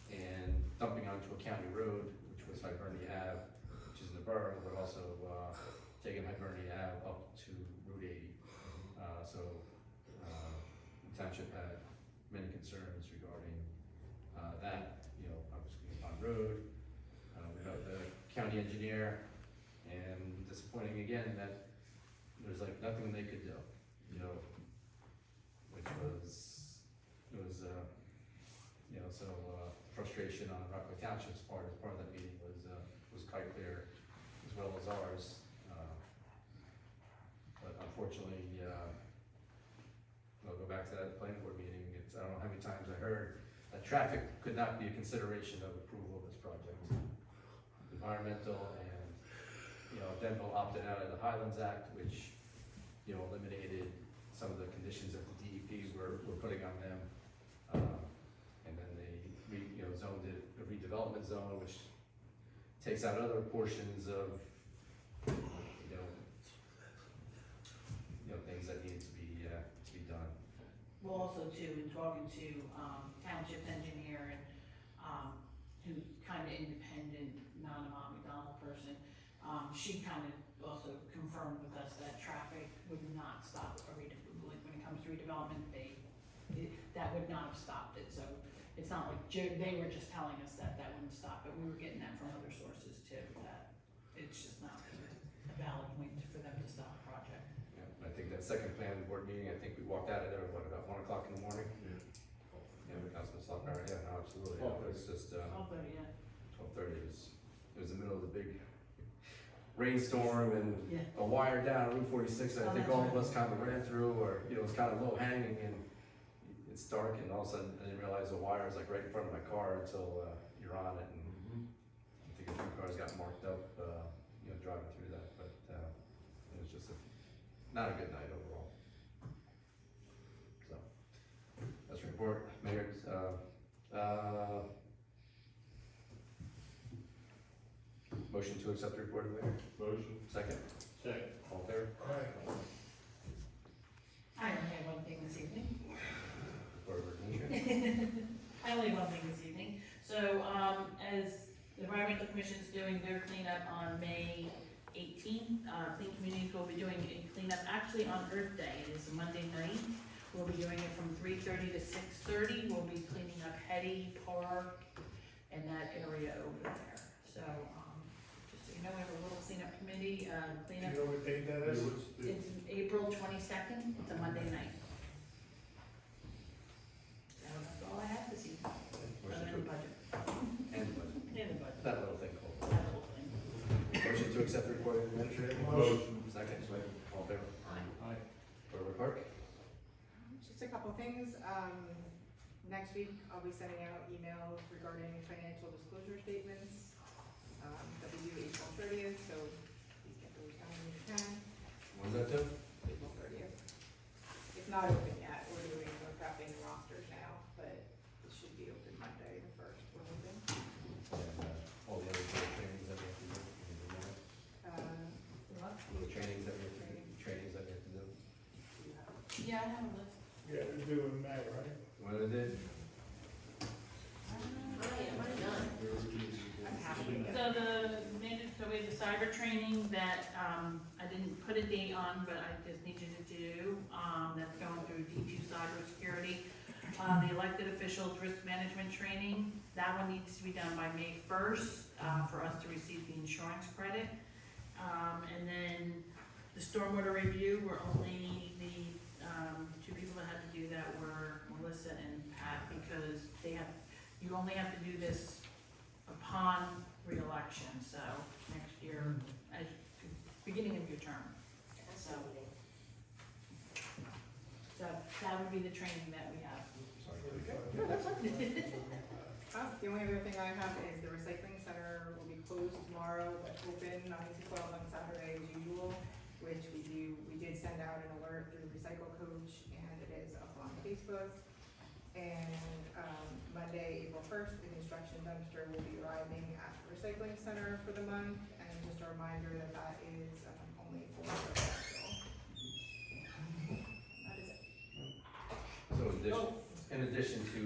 and dumping onto a county road, which was Hibernia Ave, which is in the borough, but also, taking Hibernia Ave up to Route 80. The township had many concerns regarding, that, you know, obviously on road. We met the county engineer, and disappointing again that there's like nothing they could do, you know, which was, it was, you know, so, frustration on Rockaway Township's part, as part of that meeting was quite clear, as well as ours. But unfortunately, I'll go back to that planning board meeting, I don't know how many times I heard that traffic could not be a consideration of approval of this project. Environmental and, you know, Denville opted out of the Highlands Act, which, you know, eliminated some of the conditions that the DEPs were putting on them. And then they, you know, zoned it a redevelopment zone, which takes out other portions of, you know, things that need to be done. Well, also too, in talking to, township engineer and, who's kind of independent, not a Mom McDonald person, she kind of also confirmed with us that traffic would not stop like when it comes to redevelopment, that would not have stopped it, so it's not like, they were just telling us that wouldn't stop it, we were getting that from other sources too, that it's just not a valid point for them to stop the project. Yeah, I think that second planning board meeting, I think we walked out of there, what, about 1 o'clock in the morning? Yeah, Councilman Slaughter, yeah, no, absolutely, it was just, Oh, but yeah. 12:30, it was the middle of the big rainstorm and Yeah. a wire down Route 46, and I Oh, think that's all of right. us kind of ran through, or, you know, it's kind of low hanging, and it's dark, and all of a sudden, I didn't realize the wire was like right in front of my car until, you're on it, and I think a few cars got marked up, you know, driving through that, but, it was just not a good night overall. So, that's the report, Mayor, motion to accept the report of the mayor, Motion. second, Second. all in favor? I only have one thing this evening. Report of administration. I only have one thing this evening. So, as the environmental commission is doing their cleanup on May 18th, Clean Communities will be doing a cleanup actually on Earth Day. It is a Monday night. We'll be doing it from 3:30 to 6:30. We'll be cleaning up Hetty Park and that area over there. So, just so you know, we have a little cleanup committee, Do cleanup. you know what date that is? It's April 22nd. It's a Monday night. So that's all I have this evening. Other than the budget. And budget. Yeah, the budget. That little thing called. That whole thing. Motion to accept the report of the administrator. Motion. Second, all in favor? Aye. Report of clerk. Just a couple things, next week I'll be sending out emails regarding financial disclosure statements, that we do April 30th, so please get those done when you can, When's that due? April 30th. It's not open yet, we're prepping rosters now, but it should be open Monday, the 1st, we're hoping. And, all the other trainings that we have to do. Can you do that? What? The trainings that we have to do, trainings that we have to do. Yeah, I have a list. Yeah, they're due in May, right? When it did? So so we have the cyber training that, I didn't put a date on, but I just need you to do, that's going through D2 cybersecurity. The elected officials risk management training, that one needs to be done by May 1st, for us to receive the insurance credit. And then the stormwater review, we're only the, two people that had to do that were Melissa and Pat, because you only have to do this upon re-election, so next year, at beginning of your term. So that would be the training that we have. Sorry. No, that's fine. The only other thing I have is the recycling center will be closed tomorrow, but open 9 to 12 on Saturday as usual, which we did send out an alert through Recycle Coach, and it is up on Facebook. And, Monday, April 1st, the construction dumpster will be arriving at the recycling center for the month, and just a reminder that that is, only for residential. That is it. So in addition to,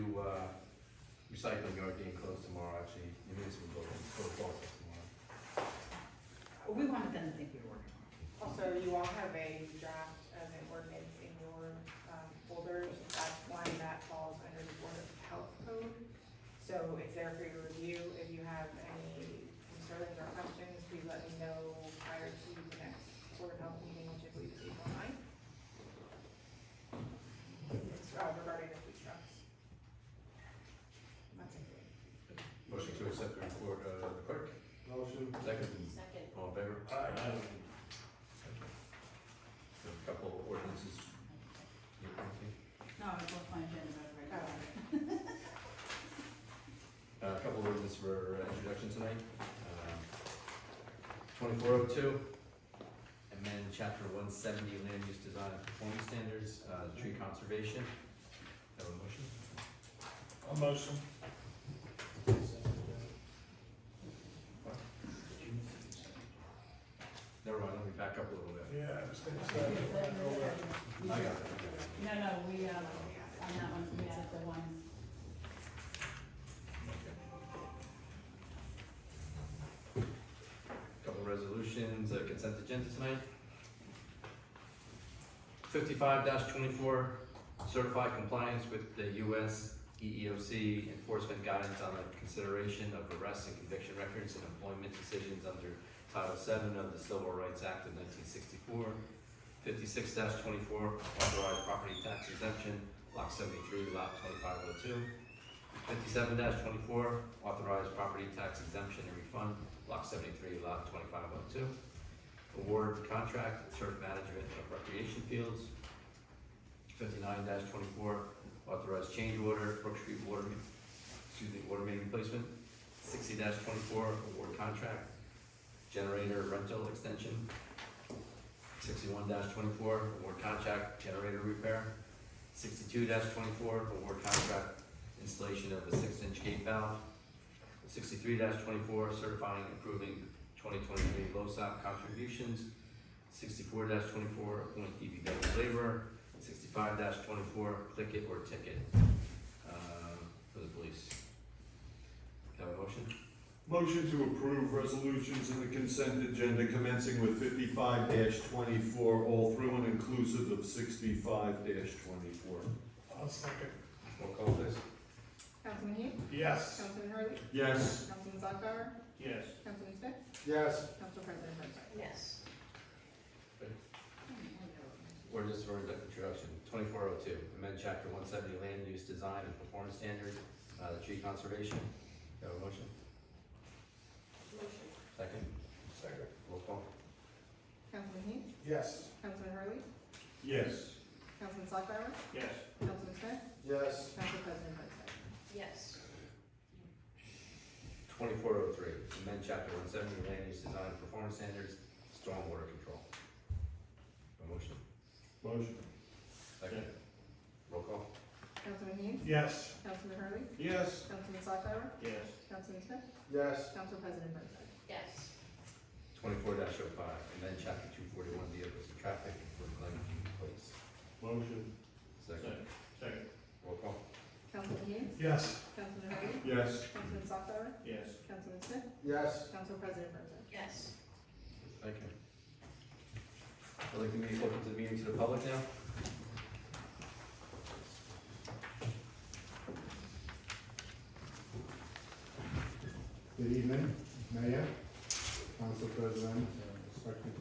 recycling yard being closed tomorrow, actually, the municipal building is closed also tomorrow. Well, we wanted them to think we were working on it. Also, you all have a draft of an ordinance in your folders. That's one that falls under the Board of Health Code. So it's there for your review. If you have any concerns or questions, please let me know prior to the next Board of Health meeting, which I believe is April 9th. It's regarding the food trucks. That's it. Motion to accept the report, the clerk. Motion. Second. Second. All in favor? Aye. So a couple of ordinances. No, it was my agenda, but right. A couple of ordinances for introduction tonight. 2402, amend chapter 170 land use design and performance standards, tree conservation. Have a motion? A motion. Never mind, let me back up a little bit. Yeah, I was gonna say. I got it. No, we, on that one, we had the one. Couple of resolutions, consent agenda tonight. 55-24, certified compliance with the U.S. EEOC enforcement guidance on the consideration of arrests and conviction records and employment decisions under Title VII of the Civil Rights Act of 1964. 56-24, authorized property tax exemption, Block 73, Lot 2502. 57-24, authorized property tax exemption and refund, Block 73, Lot 2502. Award contract, turf management of recreation fields. 59-24, authorized change order, Brook Street water main replacement. 60-24, award contract, generator rental extension. 61-24, award contract, generator repair. 62-24, award contract, installation of a 6-inch gate valve. 63-24, certifying and approving 2023 LoSAP contributions. 64-24, appoint DPW laborer. 65-24, click it or ticket, for the police. Have a motion? Motion to approve resolutions in the consent agenda commencing with 55-24, all through and inclusive of 65-24. I'll second. Roll call, please. Councilman Heath? Yes. Councilman Hurley? Yes. Councilman Zuckbauer? Yes. Councilman Smith? Yes. Council President Bernstorff? Yes. Ordinance for introduction, 2402, amend chapter 170 land use design and performance standards, tree conservation. Have a motion? Second, Second. roll call. Councilman Heath? Yes. Councilman Hurley? Yes. Councilman Zuckbauer? Yes. Councilman Smith? Yes. Council President Bernstorff? Yes. 2403, amend chapter 170 land use design and performance standards, stormwater control. A motion? Motion. Second, roll call. Councilman Heath? Yes. Councilman Hurley? Yes. Councilman Zuckbauer? Yes. Councilman Smith? Yes. Council President Bernstorff? Yes. 24-05, amend chapter 241 vehicles and traffic for Glen Place. Motion. Second, Second. roll call. Councilman Heath? Yes. Councilman Hurley? Yes. Councilman Zuckbauer? Yes. Councilman Smith? Yes. Council President Bernstorff? Yes. Thank you. I'd like to open to the meeting to the public now. Good evening, Mayor, Council President, respected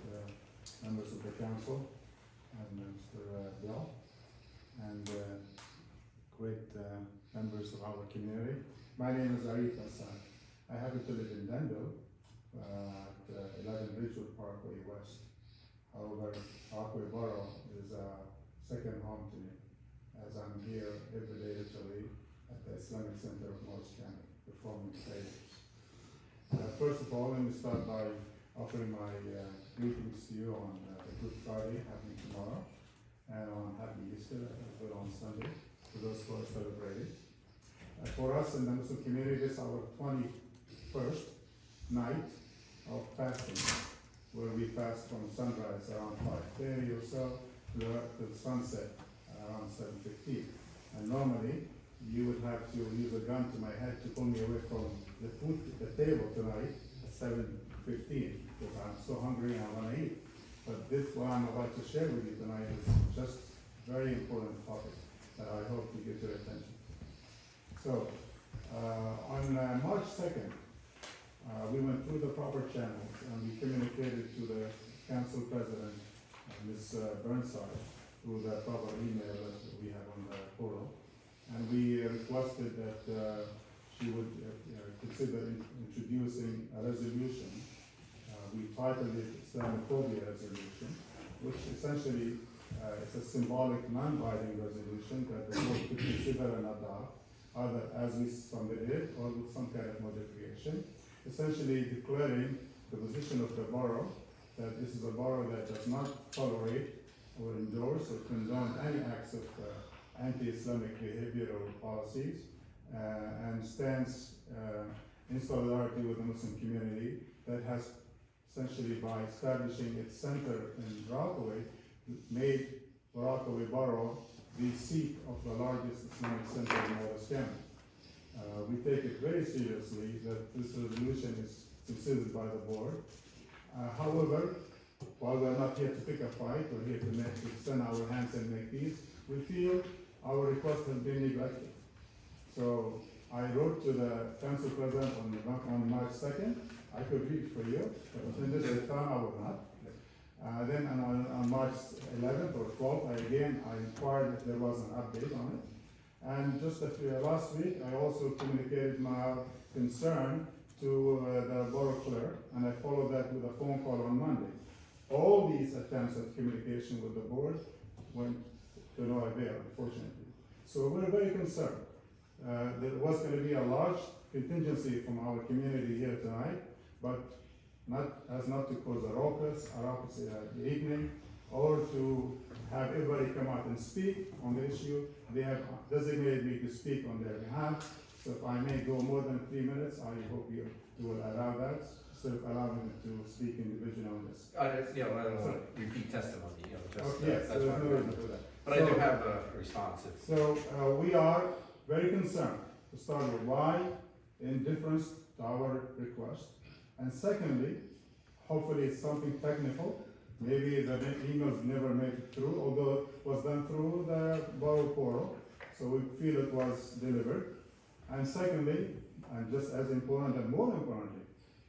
members of the council, and Mr. Bill, and great members of our community. My name is Arif Hassan. I happen to live in Denville, at 11 Ridgewood Parkway West. However, Rockaway Borough is second home to me, as I'm here every day literally at the Islamic Center of Morris County, performing prayers. First of all, let me start by offering my greetings to you on the Good Friday happening tomorrow, and on Happy Easter as well on Sunday, for those who are celebrating. For us in the Muslim community, this is our 21st night of fasting, where we fast from sunrise around 5:30 or so to the sunset around 7:15. And normally, you would have to use a gun to my head to pull me away from the table tonight at 7:15, because I'm so hungry and I want to eat. But this, what I'm about to share with you tonight, is just a very important topic that I hope you get your attention. So, on March 2nd, we went through the proper channels and we communicated to the council president, Ms. Burnside, through the proper email that we have on the portal. And we requested that she would consider introducing a resolution. We titled it Islamophobia Resolution, which essentially is a symbolic, non-binding resolution that the board could consider and adopt, either as we submitted it or with some kind of modification, essentially declaring the position of the borough that this is a borough that does not tolerate or endorse or condone any acts of anti-Islamic behavior or policies, and stands in solidarity with the Muslim community that has essentially, by establishing its center in Rockaway, made Rockaway Borough the seat of the largest Islamic center in Morris County. We take it very seriously that this resolution is considered by the board. However, while we're not here to pick a fight, we're here to extend our hands and make peace, we feel our request has been neglected. So I wrote to the council president on March 2nd. I could read for you, but in this time I would not. Then on March 11th or 12th, I inquired if there was an update on it. And just last week, I also communicated my concern to the borough clerk, and I followed that with a phone call on Monday. All these attempts at communication with the board went to no avail, unfortunately. So we're very concerned. There was going to be a large contingency from our community here tonight, but not to cause a ruckus evening, or to have everybody come out and speak on the issue. They have designated me to speak on their behalf, so if I may go more than 3 minutes, I hope you will allow that, instead of allowing me to speak individually on this. I don't want to repeat testimony, just, Yes, that's there's why no reason for that. But I do have a response. So we are very concerned, to start with, why indifference to our request, and secondly, hopefully it's something technical. Maybe the emails never made it through, although it was done through the borough portal, so we feel it was delivered. And secondly, and just as important and more importantly,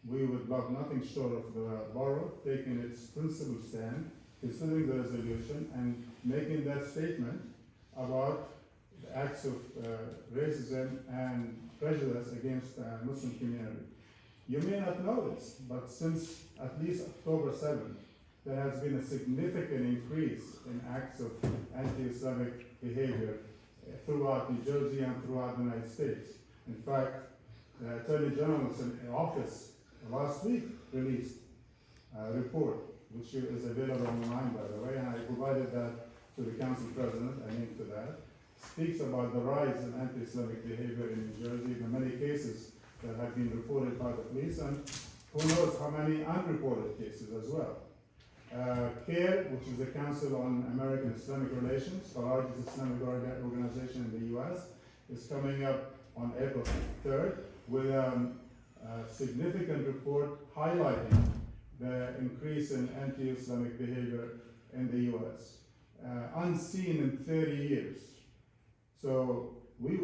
we would love nothing short of the borough taking its principled stand, considering the resolution and making that statement about the acts of racism and prejudice against the Muslim community. You may not know this, but since at least October 7th, there has been a significant increase in acts of anti-Islamic behavior throughout New Jersey and throughout the United States. In fact, the Attorney General's office last week released a report, which is available online, by the way, and I provided that to the council president, a link to that. Speaks about the rise in anti-Islamic behavior in New Jersey, the many cases that have been reported by the police, and who knows how many unreported cases as well. CARE, which is the Council on American Islamic Relations, the largest Islamic organization in the U.S., is coming up on April 3rd with a significant report highlighting the increase in anti-Islamic behavior in the U.S., unseen in 30 years. So we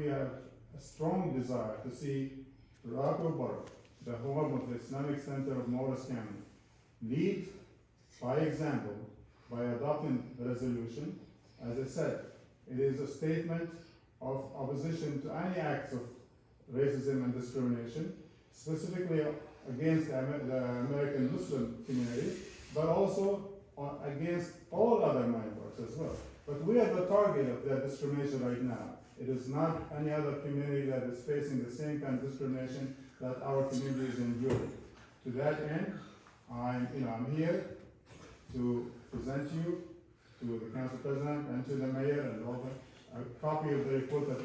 have a strong desire to see Rockaway Borough, the home of the Islamic Center of Morris County, lead by example by adopting the resolution. As I said, it is a statement of opposition to any acts of racism and discrimination, specifically against the American Muslim community, but also against all other minorities as well. But we are the target of that discrimination right now. It is not any other community that is facing the same kind of discrimination that our community is enduring. To that end, I'm here to present you to the council president and to the mayor and all a copy of the report that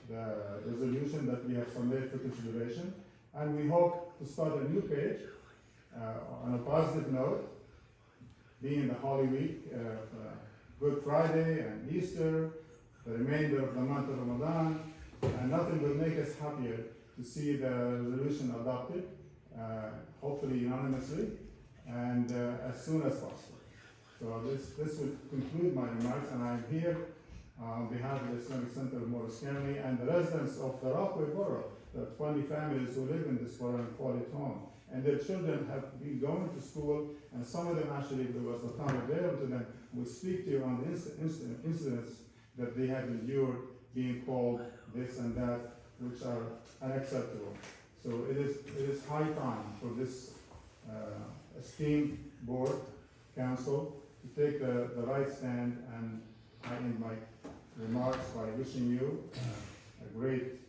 the resolution that we have submitted for consideration. And we hope to start a new page on a positive note, being the Holy Week, Good Friday and Easter, the remainder of the month of Ramadan, and nothing will make us happier to see the resolution adopted, hopefully unanimously, and as soon as possible. So this would conclude my remarks, and I'm here on behalf of the Islamic Center of Morris County and the residents of the Rockaway Borough, the 20 families who live in this borough and call it home. And their children have been going to school, and some of them actually, if there was the time available to them, would speak to you on the incidents that they have endured, being called this and that, which are unacceptable. So it is high time for this esteemed board, council, to take the right stand, and I end my remarks by wishing you a great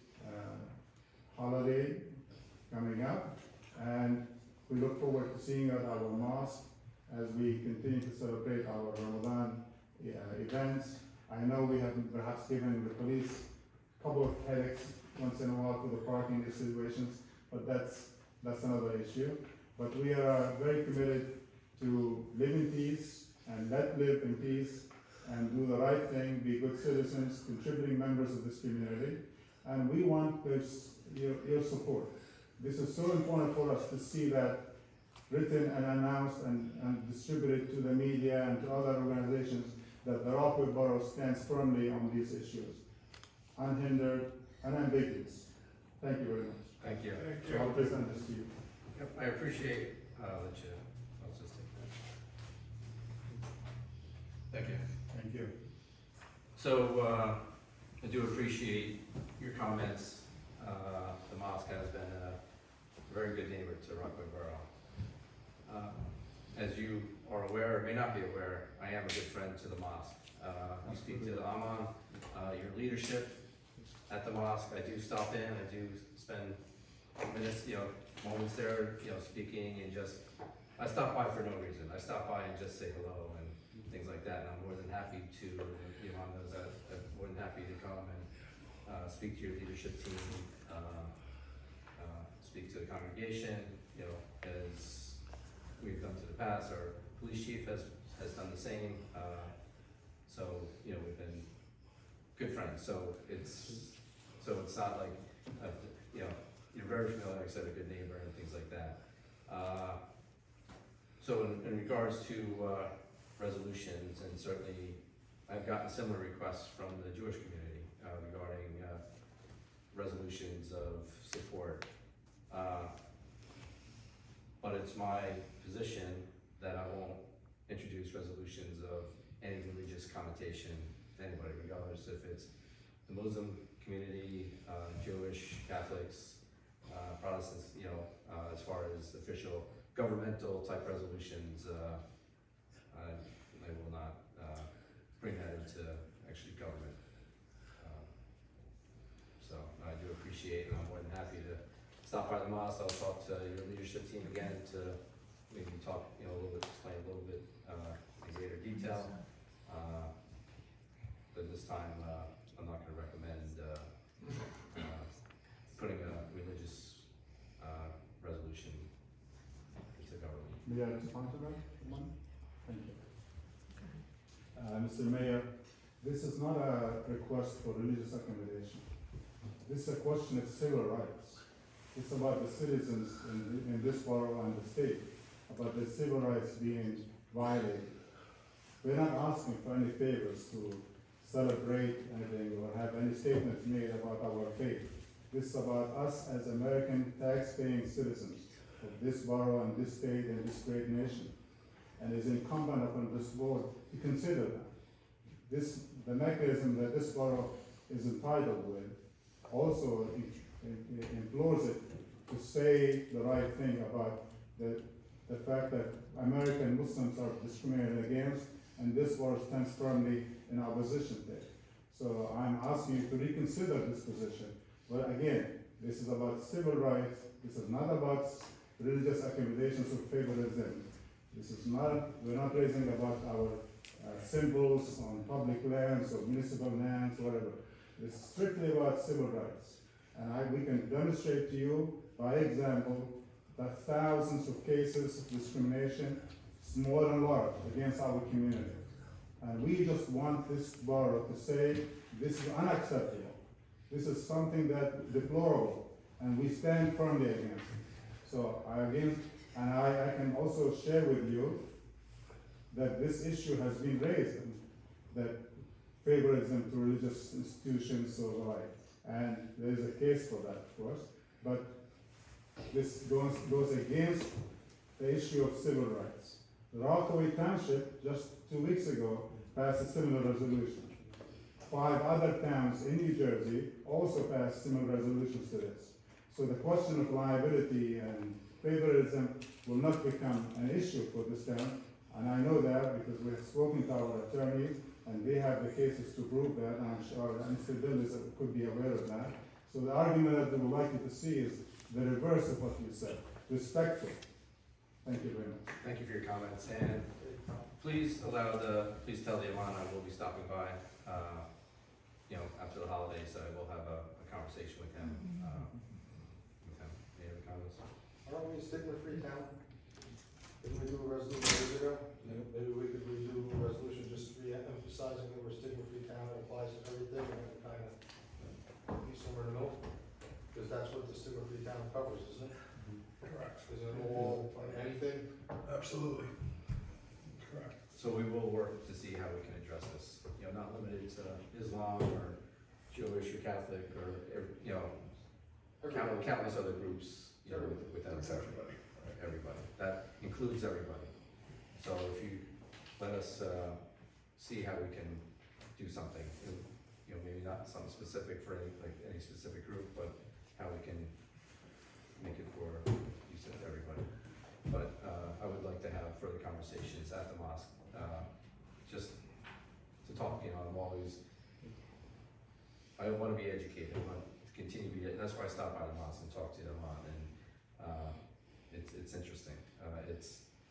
holiday coming up, and we look forward to seeing you at our mosque as we continue to celebrate our Ramadan events. I know we have perhaps given the police a couple of headaches once in a while for the parking situations, but that's another issue. But we are very committed to live in peace and let live in peace and do the right thing, be good citizens, contributing members of this community, and we want your support. This is so important for us to see that written and announced and distributed to the media and to other organizations that the Rockaway Borough stands firmly on these issues, unhindered, unambiguous. Thank you very much. Thank you. So I'll present this to you. I appreciate, I'll just take that. Thank you. Thank you. So, I do appreciate your comments. The mosque has been a very good neighbor to Rockaway Borough. As you are aware, or may not be aware, I am a good friend to the mosque. You speak to the Amman, your leadership at the mosque. I do stop in, I do spend minutes, moments there, speaking, and I stop by for no reason. I stop by and just say hello and things like that, and I'm more than happy to, on those, I'm more than happy to come and speak to your leadership team, speak to the congregation, as we've done to the past. Our police chief has done the same, so, we've been good friends, so it's not like, you're very familiar, like I said, a good neighbor and things like that. So in regards to resolutions, and certainly I've gotten similar requests from the Jewish community regarding resolutions of support. But it's my position that I won't introduce resolutions of any religious connotation to anybody, regardless if it's the Muslim community, Jewish, Catholics, Protestants, as far as official governmental type resolutions, I will not bring that into actually government. So I do appreciate, and I'm more than happy to stop by the mosque. I'll talk to your leadership team again to maybe talk, a little bit, explain a little bit in greater detail. But this time, I'm not going to recommend putting a religious resolution into government. May I respond to that? Thank you. Mr. Mayor, this is not a request for religious accommodation. This is a question of civil rights. It's about the citizens in this borough and the state, about the civil rights being violated. We're not asking for any favors to celebrate anything or have any statements made about our faith. This is about us as American tax-paying citizens of this borough and this state and this great nation. And it's incumbent upon this board to consider that. The mechanism that this borough is entitled with also implores it to say the right thing about the fact that American Muslims are discriminated against, and this board stands firmly in opposition to it. So I'm asking you to reconsider this position. But again, this is about civil rights. This is not about religious accommodations or favoritism. This is not, we're not raising about our symbols on public lands or municipal lands, whatever. This is strictly about civil rights. And we can demonstrate to you, by example, that thousands of cases of discrimination, small and large, against our community. And we just want this borough to say, this is unacceptable. This is something that deplorable, and we stand firmly against it. So I can also share with you that this issue has been raised, and that favoritism to religious institutions or the like. And there is a case for that, of course, but this goes against the issue of civil rights. The Rockaway Township, just 2 weeks ago, passed a similar resolution. 5 other towns in New Jersey also passed similar resolutions to this. So the question of liability and favoritism will not become an issue for this town. And I know that because we have spoken to our attorneys, and they have the cases to prove that, and I'm sure Mr. Bill could be aware of that. So the argument that we would like you to see is the reverse of what you said, respectful. Thank you very much. Thank you for your comments, and please tell the Imam I will be stopping by, after the holidays, I will have a conversation with him. Any other comments? Aren't we a stigma-free town? Didn't we do a resolution years ago? Maybe we could redo a resolution just re-emphasizing that we're a stigma-free town, it applies to everything, and then kind of be somewhere in the middle? Because that's what the stigma-free town covers, isn't it? Correct. Isn't it all, like anything? Absolutely. Correct. So we will work to see how we can address this, not limited to Islam or Jewish or Catholic or, countless other groups, within the That's country. everybody. Everybody, that includes everybody. So if you let us, see how we can do something, maybe not something specific for any specific group, but how we can make it for use of everybody. But, I would like to have further conversations at the mosque, just to talk, I'm always, I want to be educated, I want to continue to be, that's why I stop by the mosque and talk to them on, and, it's interesting.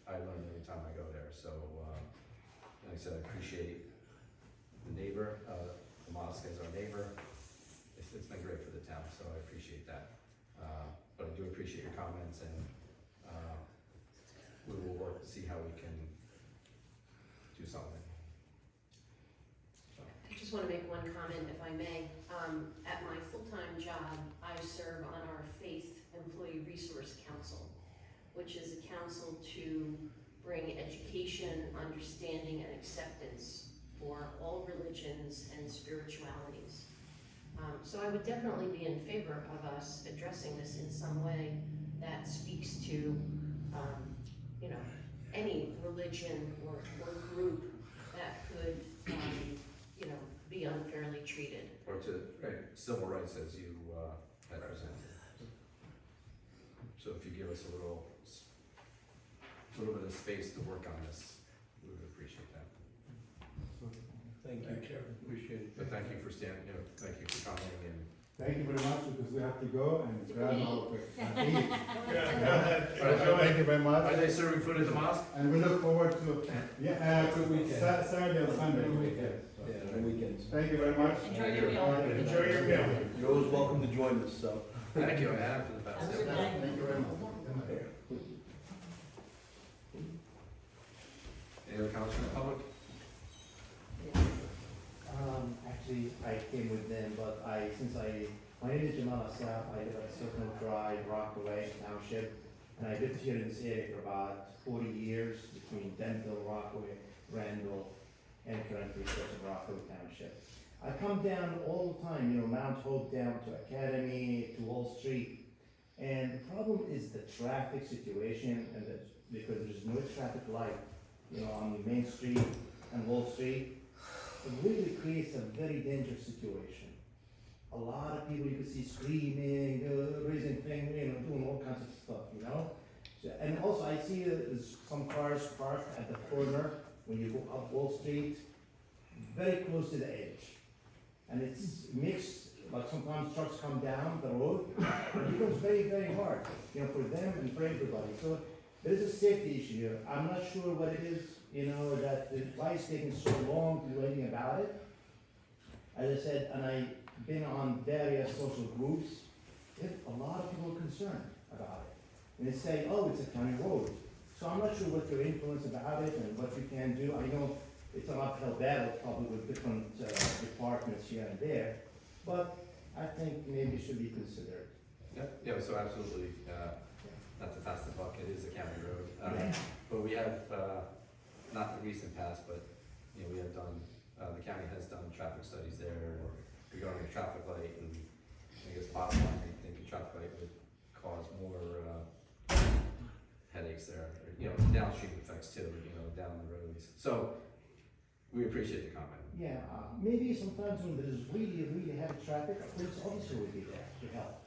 I learn every time I go there, so, like I said, I appreciate the neighbor, the mosque as our neighbor. It's been great for the town, so I appreciate that. But I do appreciate your comments, and, we will work to see how we can do something. I just want to make one comment, if I may. At my full-time job, I serve on our Faith Employee Resource Council, which is a council to bring education, understanding, and acceptance for all religions and spiritualities. So I would definitely be in favor of us addressing this in some way that speaks to, any religion or group that could, be unfairly treated. Or to, civil rights as you, had presented. So if you give us a little bit of space to work on this, we would appreciate that. Thank you. Appreciate it. But thank you for thank you for coming, and Thank you very much, because we have to go and grab our eat. Yeah, go ahead. Thank you very much. are they serving food at the mosque? And we look forward to, Saturday and Sunday. Yeah, on weekends. Thank you very much. Enjoy your meal. Enjoy your meal. You're always welcome to join us, so. Thank you, I have for the past. Have a good night. Thank you very much. Any other comments from the public? Actually, I came with them, but my name is Jamal Asaf, I live at Circle Drive, Rockaway Township, and I lived here in this area for about 40 years, between Denville, Rockaway, Randall, and currently in Rockaway Township. I come down all the time, Mount Hope down to Academy, to Wall Street, and the problem is the traffic situation, and because there's no traffic light, on the main street and Wall Street. It really creates a very dangerous situation. A lot of people you can see screaming, raising fingers, doing all kinds of stuff, So, and also I see there's some cars parked at the corner when you go up Wall Street, very close to the edge. And it's mixed, like sometimes trucks come down the road, it becomes very, very hard, you know, for them and for everybody. So there is a safety issue here. I'm not sure what it is, you know, that why it's taking so long to do anything about it. As I said, and I've been on various social groups, a lot of people are concerned about it. And they say, oh, it's a county road. So I'm not sure what your influence about it and what you can do. I know it's an uphill battle probably with different departments here and there, but I think maybe it should be considered. Yeah, so absolutely, not to pass the buck, it is a county road. Yeah. But we have, not the recent past, but, you know, we have done, the county has done traffic studies there regarding the traffic light, and I guess bottom line, I think a traffic light would cause more, headaches there, or, you know, downstream effects too, you know, down the roads. So, we appreciate the comment. Yeah, maybe sometimes when there's really, really heavy traffic, a police officer would be there to help.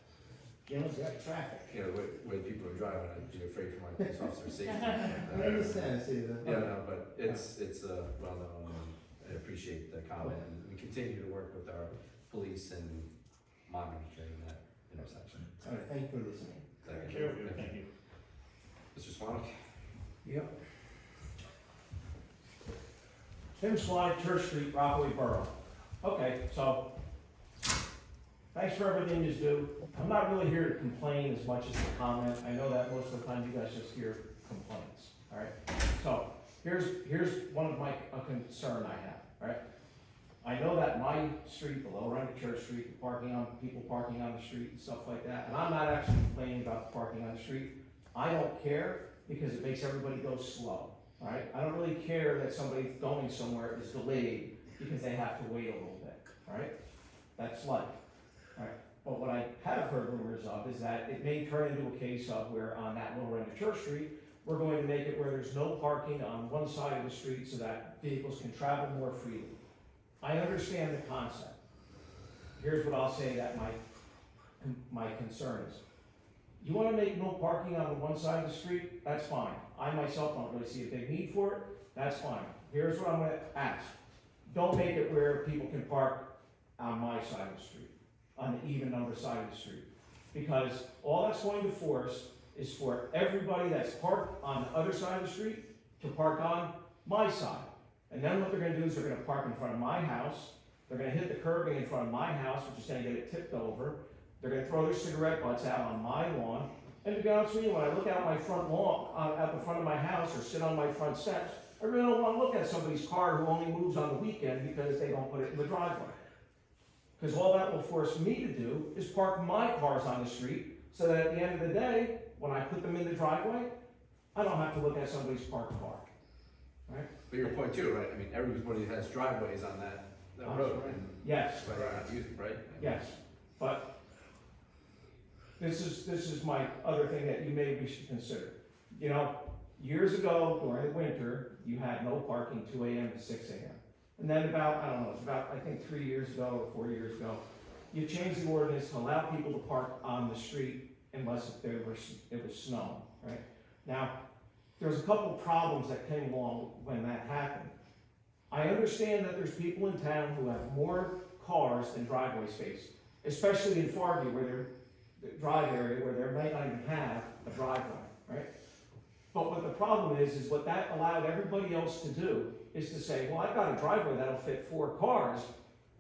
You know, to have traffic. You know, when people are driving, I'd be afraid for my police officer safety. I understand, see that. Yeah, no, but it's well known, and I appreciate the comment, and we continue to work with our police and monitoring that intersection. All right, thank you for listening. Thank Thank you. Mr. Swanwick? Yep. Tim Slide, Church Street, Rockaway Borough. Okay, so, thanks for everything you do. I'm not really here to complain as much as to comment. I know that most of the time you guys just hear complaints, all right? So, here's one of a concern I have, all right? I know that my street, the lower end of Church Street, people parking on the street and stuff like that, and I'm not actually complaining about the parking on the street. I don't care because it makes everybody go slow, all right? I don't really care that somebody going somewhere is delayed because they have to wait a little bit, all right? That's life, all right? But what I have heard rumors of is that it may turn into a case of where on that lower end of Church Street, we're going to make it where there's no parking on one side of the street so that vehicles can travel more freely. I understand the concept. Here's what I'll say that my concern is. You wanna make no parking on the one side of the street, that's fine. I myself don't really see a big need for it, that's fine. Here's what I'm gonna ask. Don't make it where people can park on my side of the street, on the even number side of the street. Because all that's going to force is for everybody that's parked on the other side of the street to park on my side. And then what they're gonna do is they're gonna park in front of my house, they're gonna hit the curbing in front of my house, which is gonna get it tipped over, they're gonna throw their cigarette butts out on my lawn, and to be honest with you, when I look out my front lawn, out the front of my house, or sit on my front steps, I really don't wanna look at somebody's car who only moves on the weekend because they don't put it in the driveway. Because all that will force me to do is park my cars on the street, so that at the end of the day, when I put them in the driveway, I don't have to look at somebody's parked car, right? But your point too, right, I mean, everybody has driveways on that road, and Yes. whether or not using, right? Yes, but this is my other thing that you maybe should consider. You know, years ago, during the winter, you had no parking 2 AM to 6 AM. And then about, I don't know, it's about, I think 3 years ago or 4 years ago, you changed the ordinance to allow people to park on the street unless it was snowing, right? Now, there's a couple of problems that came along when that happened. I understand that there's people in town who have more cars than driveway space, especially in Farview, where the drive area, where they might not even have a driveway, right? But what the problem is what that allowed everybody else to do is to say, well, I've got a driveway that'll fit 4 cars,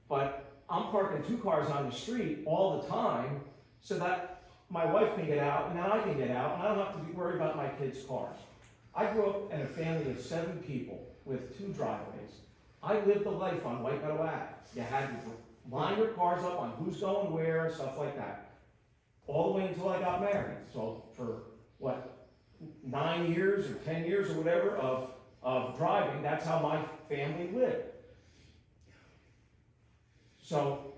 but I'm parking 2 cars on the street all the time so that my wife can get out and then I can get out and I don't have to be worried about my kids' cars. I grew up in a family of 7 people with 2 driveways. I lived a life on White Meadow Ave. You had to line your cars up on who's going where and stuff like that. All the way until I got married. So for, 9 years or 10 years or whatever of driving, that's how my family lived. So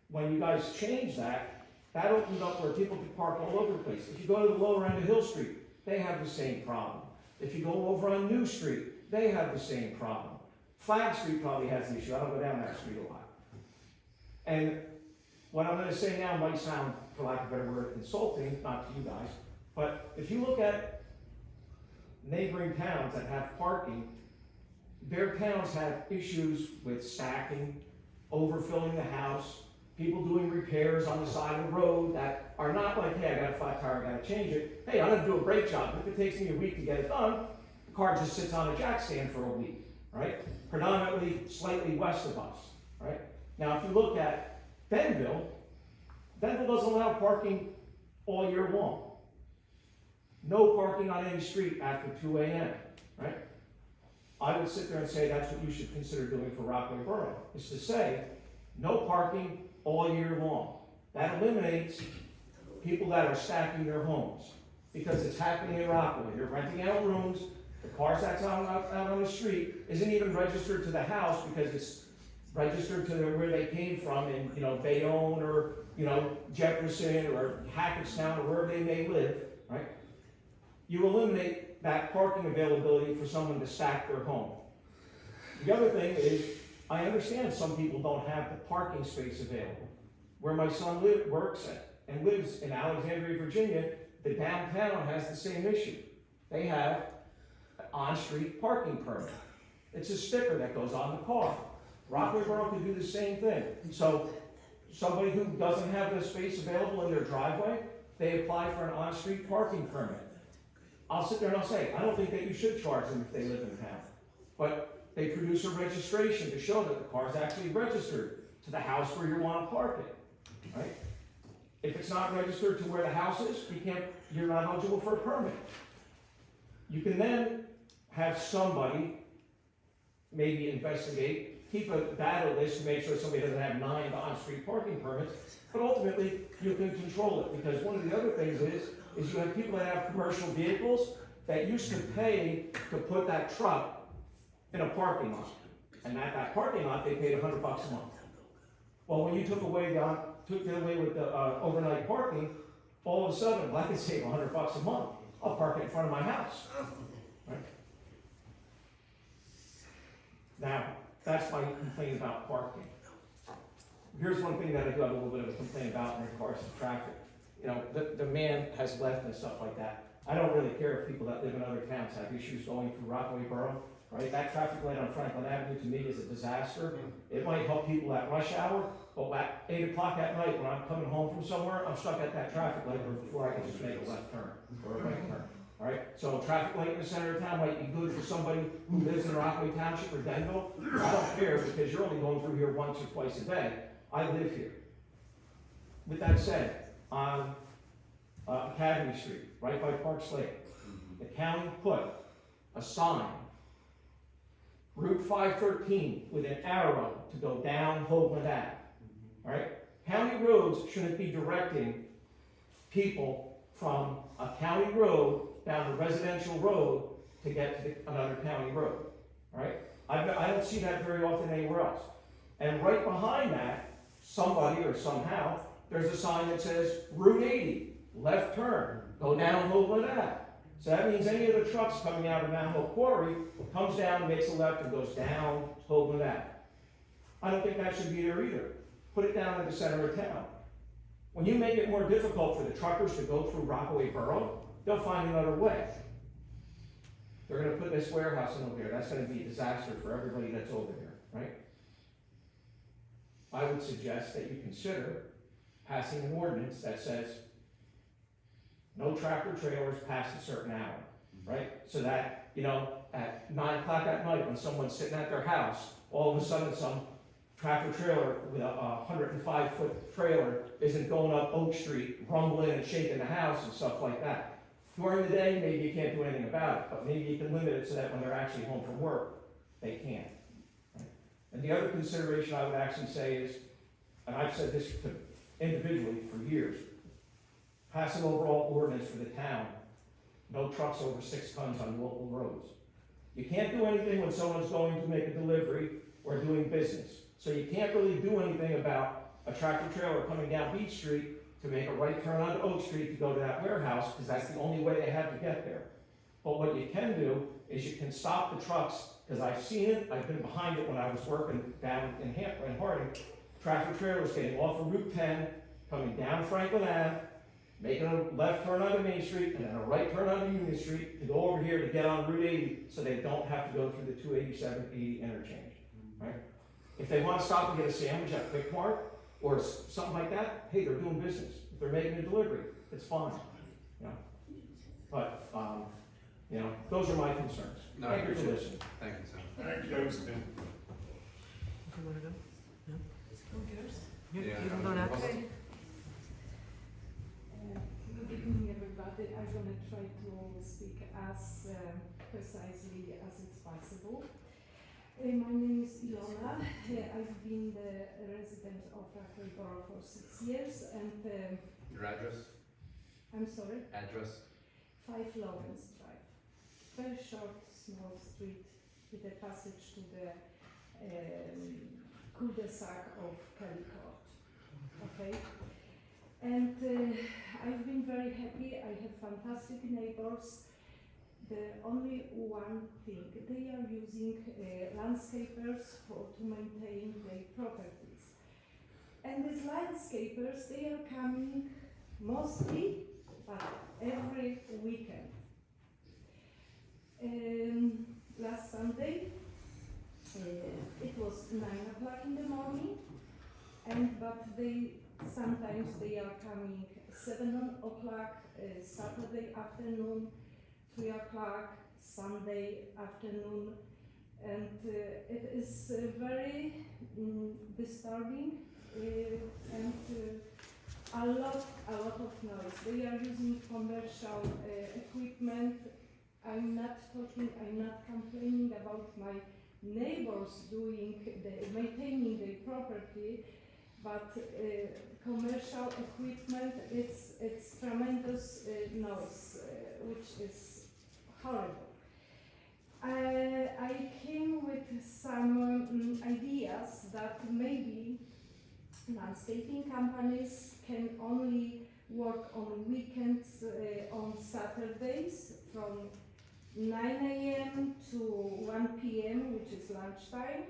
when you guys changed that, that opened up where people could park all over the place. If you go to the lower end of Hill Street, they have the same problem. If you go over on New Street, they have the same problem. Flag Street probably has the issue. I don't go down that street a lot. And what I'm gonna say now might sound, for lack of a better word, insulting, not to you guys, but if you look at neighboring towns that have parking, their towns have issues with stacking, overfilling the house, people doing repairs on the side of the road that are not like, hey, I got a flat tire, I gotta change it. Hey, I'm gonna do a brake job. If it takes me a week to get it done, the car just sits on a jack stand for a week, right? Predominantly slightly west of us, right? Now, if you look at Benville doesn't allow parking all year long. No parking on any street after 2 a.m., right? I would sit there and say that's what you should consider doing for Rockaway Borough, is to say, no parking all year long. That eliminates people that are stacking their homes, because it's happening in Rockaway. They're renting out rooms, the cars that's out on the street isn't even registered to the house because it's registered to where they came from in, Bayonne or, Jefferson or Hackettstown or wherever they may live, right? You eliminate that parking availability for someone to stack their home. The other thing is, I understand some people don't have the parking space available. Where my son works and lives in Alexandria, Virginia, the downtown has the same issue. They have an on-street parking permit. It's a sticker that goes on the car. Rockaway Borough can do the same thing. So somebody who doesn't have the space available in their driveway, they apply for an on-street parking permit. I'll sit there and I'll say, I don't think that you should charge them if they live in town. But they produce a registration to show that the car's actually registered to the house where you want to park it, right? If it's not registered to where the house is, you're not eligible for a permit. You can then have somebody maybe investigate, keep a data list to make sure somebody doesn't have 9 on-street parking permits, but ultimately you can control it, because one of the other things is you have people that have commercial vehicles that used to pay to put that truck in a parking lot. And at that parking lot, they paid $100 a month. Well, when you took away with the overnight parking, all of a sudden, well, I can save $100 a month. I'll park it in front of my house. Right? Now, that's my complaint about parking. Here's one thing that I do have a little bit of a complaint about in regards to traffic. The man has left and stuff like that. I don't really care if people that live in other towns have issues going through Rockaway Borough, right? That traffic light on Franklin Avenue to me is a disaster. It might help people at rush hour, but at 8 o'clock at night when I'm coming home from somewhere, I'm stuck at that traffic light before I can just make a left turn or a right turn, all right? So a traffic light in the center of town might be good for somebody who lives in Rockaway Township or Denville. I don't care, because you're only going through here once or twice a day. I live here. With that said, on Academy Street, right by Parks Lake, the county put a sign, Route 513, with an arrow to go down Hoagland Ave. All right? County roads shouldn't be directing people from a county road down a residential road to get to another county road. All right? I don't see that very often anywhere else. And right behind that, somebody or somehow, there's a sign that says Route 80, left turn, go down Hoagland Ave. So that means any of the trucks coming out of Mount Hope Quarry comes down, makes a left, and goes down Hoagland Ave. I don't think that should be there either. Put it down in the center of town. When you make it more difficult for the truckers to go through Rockaway Borough, they'll find another way. They're going to put this warehouse in over here. That's going to be a disaster for everybody that's over there, right? I would suggest that you consider passing an ordinance that says no tractor trailers past a certain hour, right? So that, at 9 o'clock at night when someone's sitting at their house, all of a sudden some tractor trailer with a 105-foot trailer isn't going up Oak Street, rumbling and shaking the house and stuff like that. During the day, maybe you can't do anything about it, but maybe you can limit it so that when they're actually home from work, they can. Right? And the other consideration I would actually say is, and I've said this to individually for years, pass an overall ordinance for the town, no trucks over 6 tons on local roads. You can't do anything when someone's going to make a delivery or doing business. So you can't really do anything about a tractor trailer coming down Beach Street to make a right turn onto Oak Street to go to that warehouse, because that's the only way they have to get there. But what you can do is you can stop the trucks, because I've seen it, I've been behind it when I was working down in Harding, tractor trailers getting off of Route 10, coming down Franklin Ave, making a left turn onto Main Street and then a right turn onto Union Street to go over here to get on Route 80 so they don't have to go through the 287-80 interchange, right? If they want to stop and get a sandwich at Quick Mart or something like that, hey, they're doing business. If they're making a delivery, it's fine, you know? But, you know, those are my concerns. No, I Thank you for appreciate it. listening. Thank you, Sam. Thank you. Thanks, Tim. Yeah, Good evening, everybody. I'm gonna try to speak as precisely as it's possible. My name is Ilona. I've been the resident of Rockaway Borough for 6 years, and Your address? I'm sorry, Address? 5 Lawrence Drive. Very short, small street with a passage to the cul-de-sac of Kelly Court. Okay? And I've been very happy. I have fantastic neighbors. The only one thing, they are using landscapers to maintain their properties. And these landscapers, they are coming mostly, but every weekend. Last Sunday, it was 9 o'clock in the morning, but sometimes they are coming 7 o'clock, Saturday afternoon, 3 o'clock, Sunday afternoon, and it is very disturbing and a lot of noise. They are using commercial equipment. I'm not complaining about my neighbors maintaining their property, but commercial equipment, it's tremendous noise, which is horrible. I came with some ideas that maybe landscaping companies can only work on weekends, on Saturdays from 9 a.m. to 1 p.m., which is lunchtime.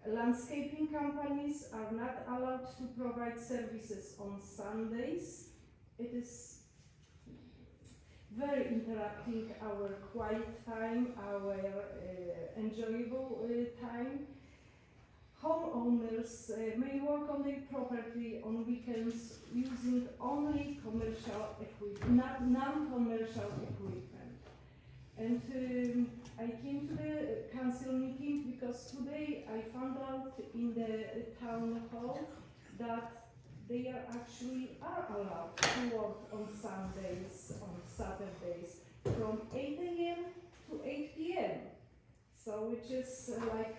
Landscaping companies are not allowed to provide services on Sundays. It is very interrupting our quiet time, our enjoyable time. Homeowners may work on their property on weekends using only commercial equipment, not non-commercial equipment. And I came to the council meeting because today I found out in the town hall that they are allowed to work on Sundays, on Saturdays, from 8 a.m. to 8 p.m. So, which is like,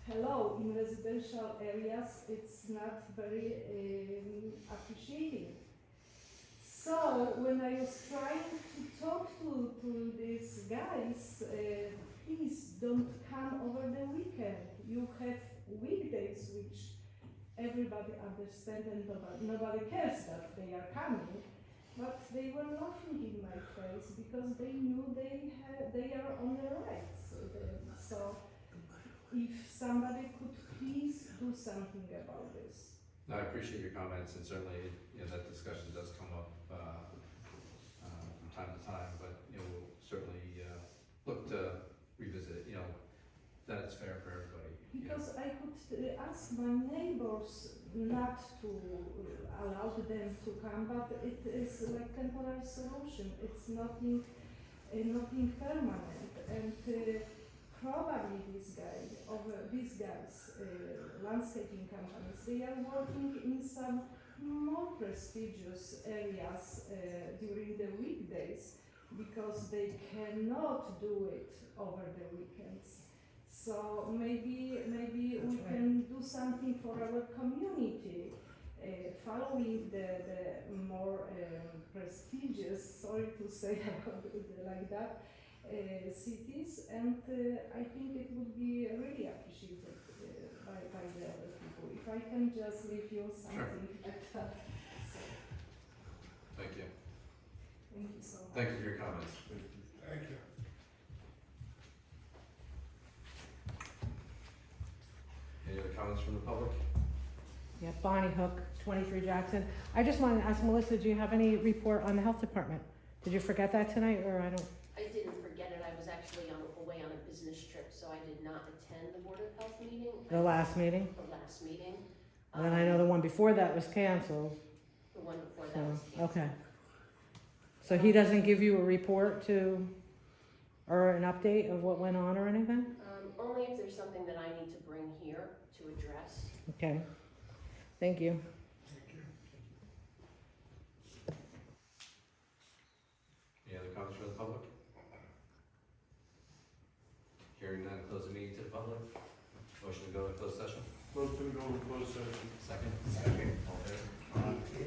hello, in residential areas, it's not very appreciating. So, when I was trying to talk to these guys, please don't come over the weekend. You have weekdays, which everybody understands and nobody cares that they are coming, but they were laughing in my face because they knew they are on the rights. So if somebody could please do something about this. No, I appreciate your comments, and certainly, that discussion does come up from time to time, but, we'll certainly look to revisit it, that it's fair for everybody. Because I could ask my neighbors not to allow them to come, but it is like temporary solution. It's nothing permanent, and probably these guys, landscaping companies, they are working in some more prestigious areas during the weekdays because they cannot do it over the weekends. So maybe we can do something for our community, following the more prestigious, sorry to say about it like that, cities, and I think it would be really appreciated by the other people. If I can just leave you something like that. Thank you. Thank you so much. Thank you for your comments. Thank you. Any other comments from the public? Yeah, Bonnie Hook, 23 Jackson. I just wanted to ask Melissa, do you have any report on the health department? Did you forget that tonight, or I don't? I didn't forget it, I was actually away on a business trip, so I did not attend the Board of Health meeting. The last meeting? The last meeting. And then I know the one before that was canceled, The one before that so, was canceled. okay. So he doesn't give you a report to, or an update of what went on or anything? Only if there's something that I need to bring here to address. Okay, thank you. Any other comments from the public? Hearing none, close the meeting to the public. Motion to go into closed session. Motion to go to closed session. Second? Second. All in favor?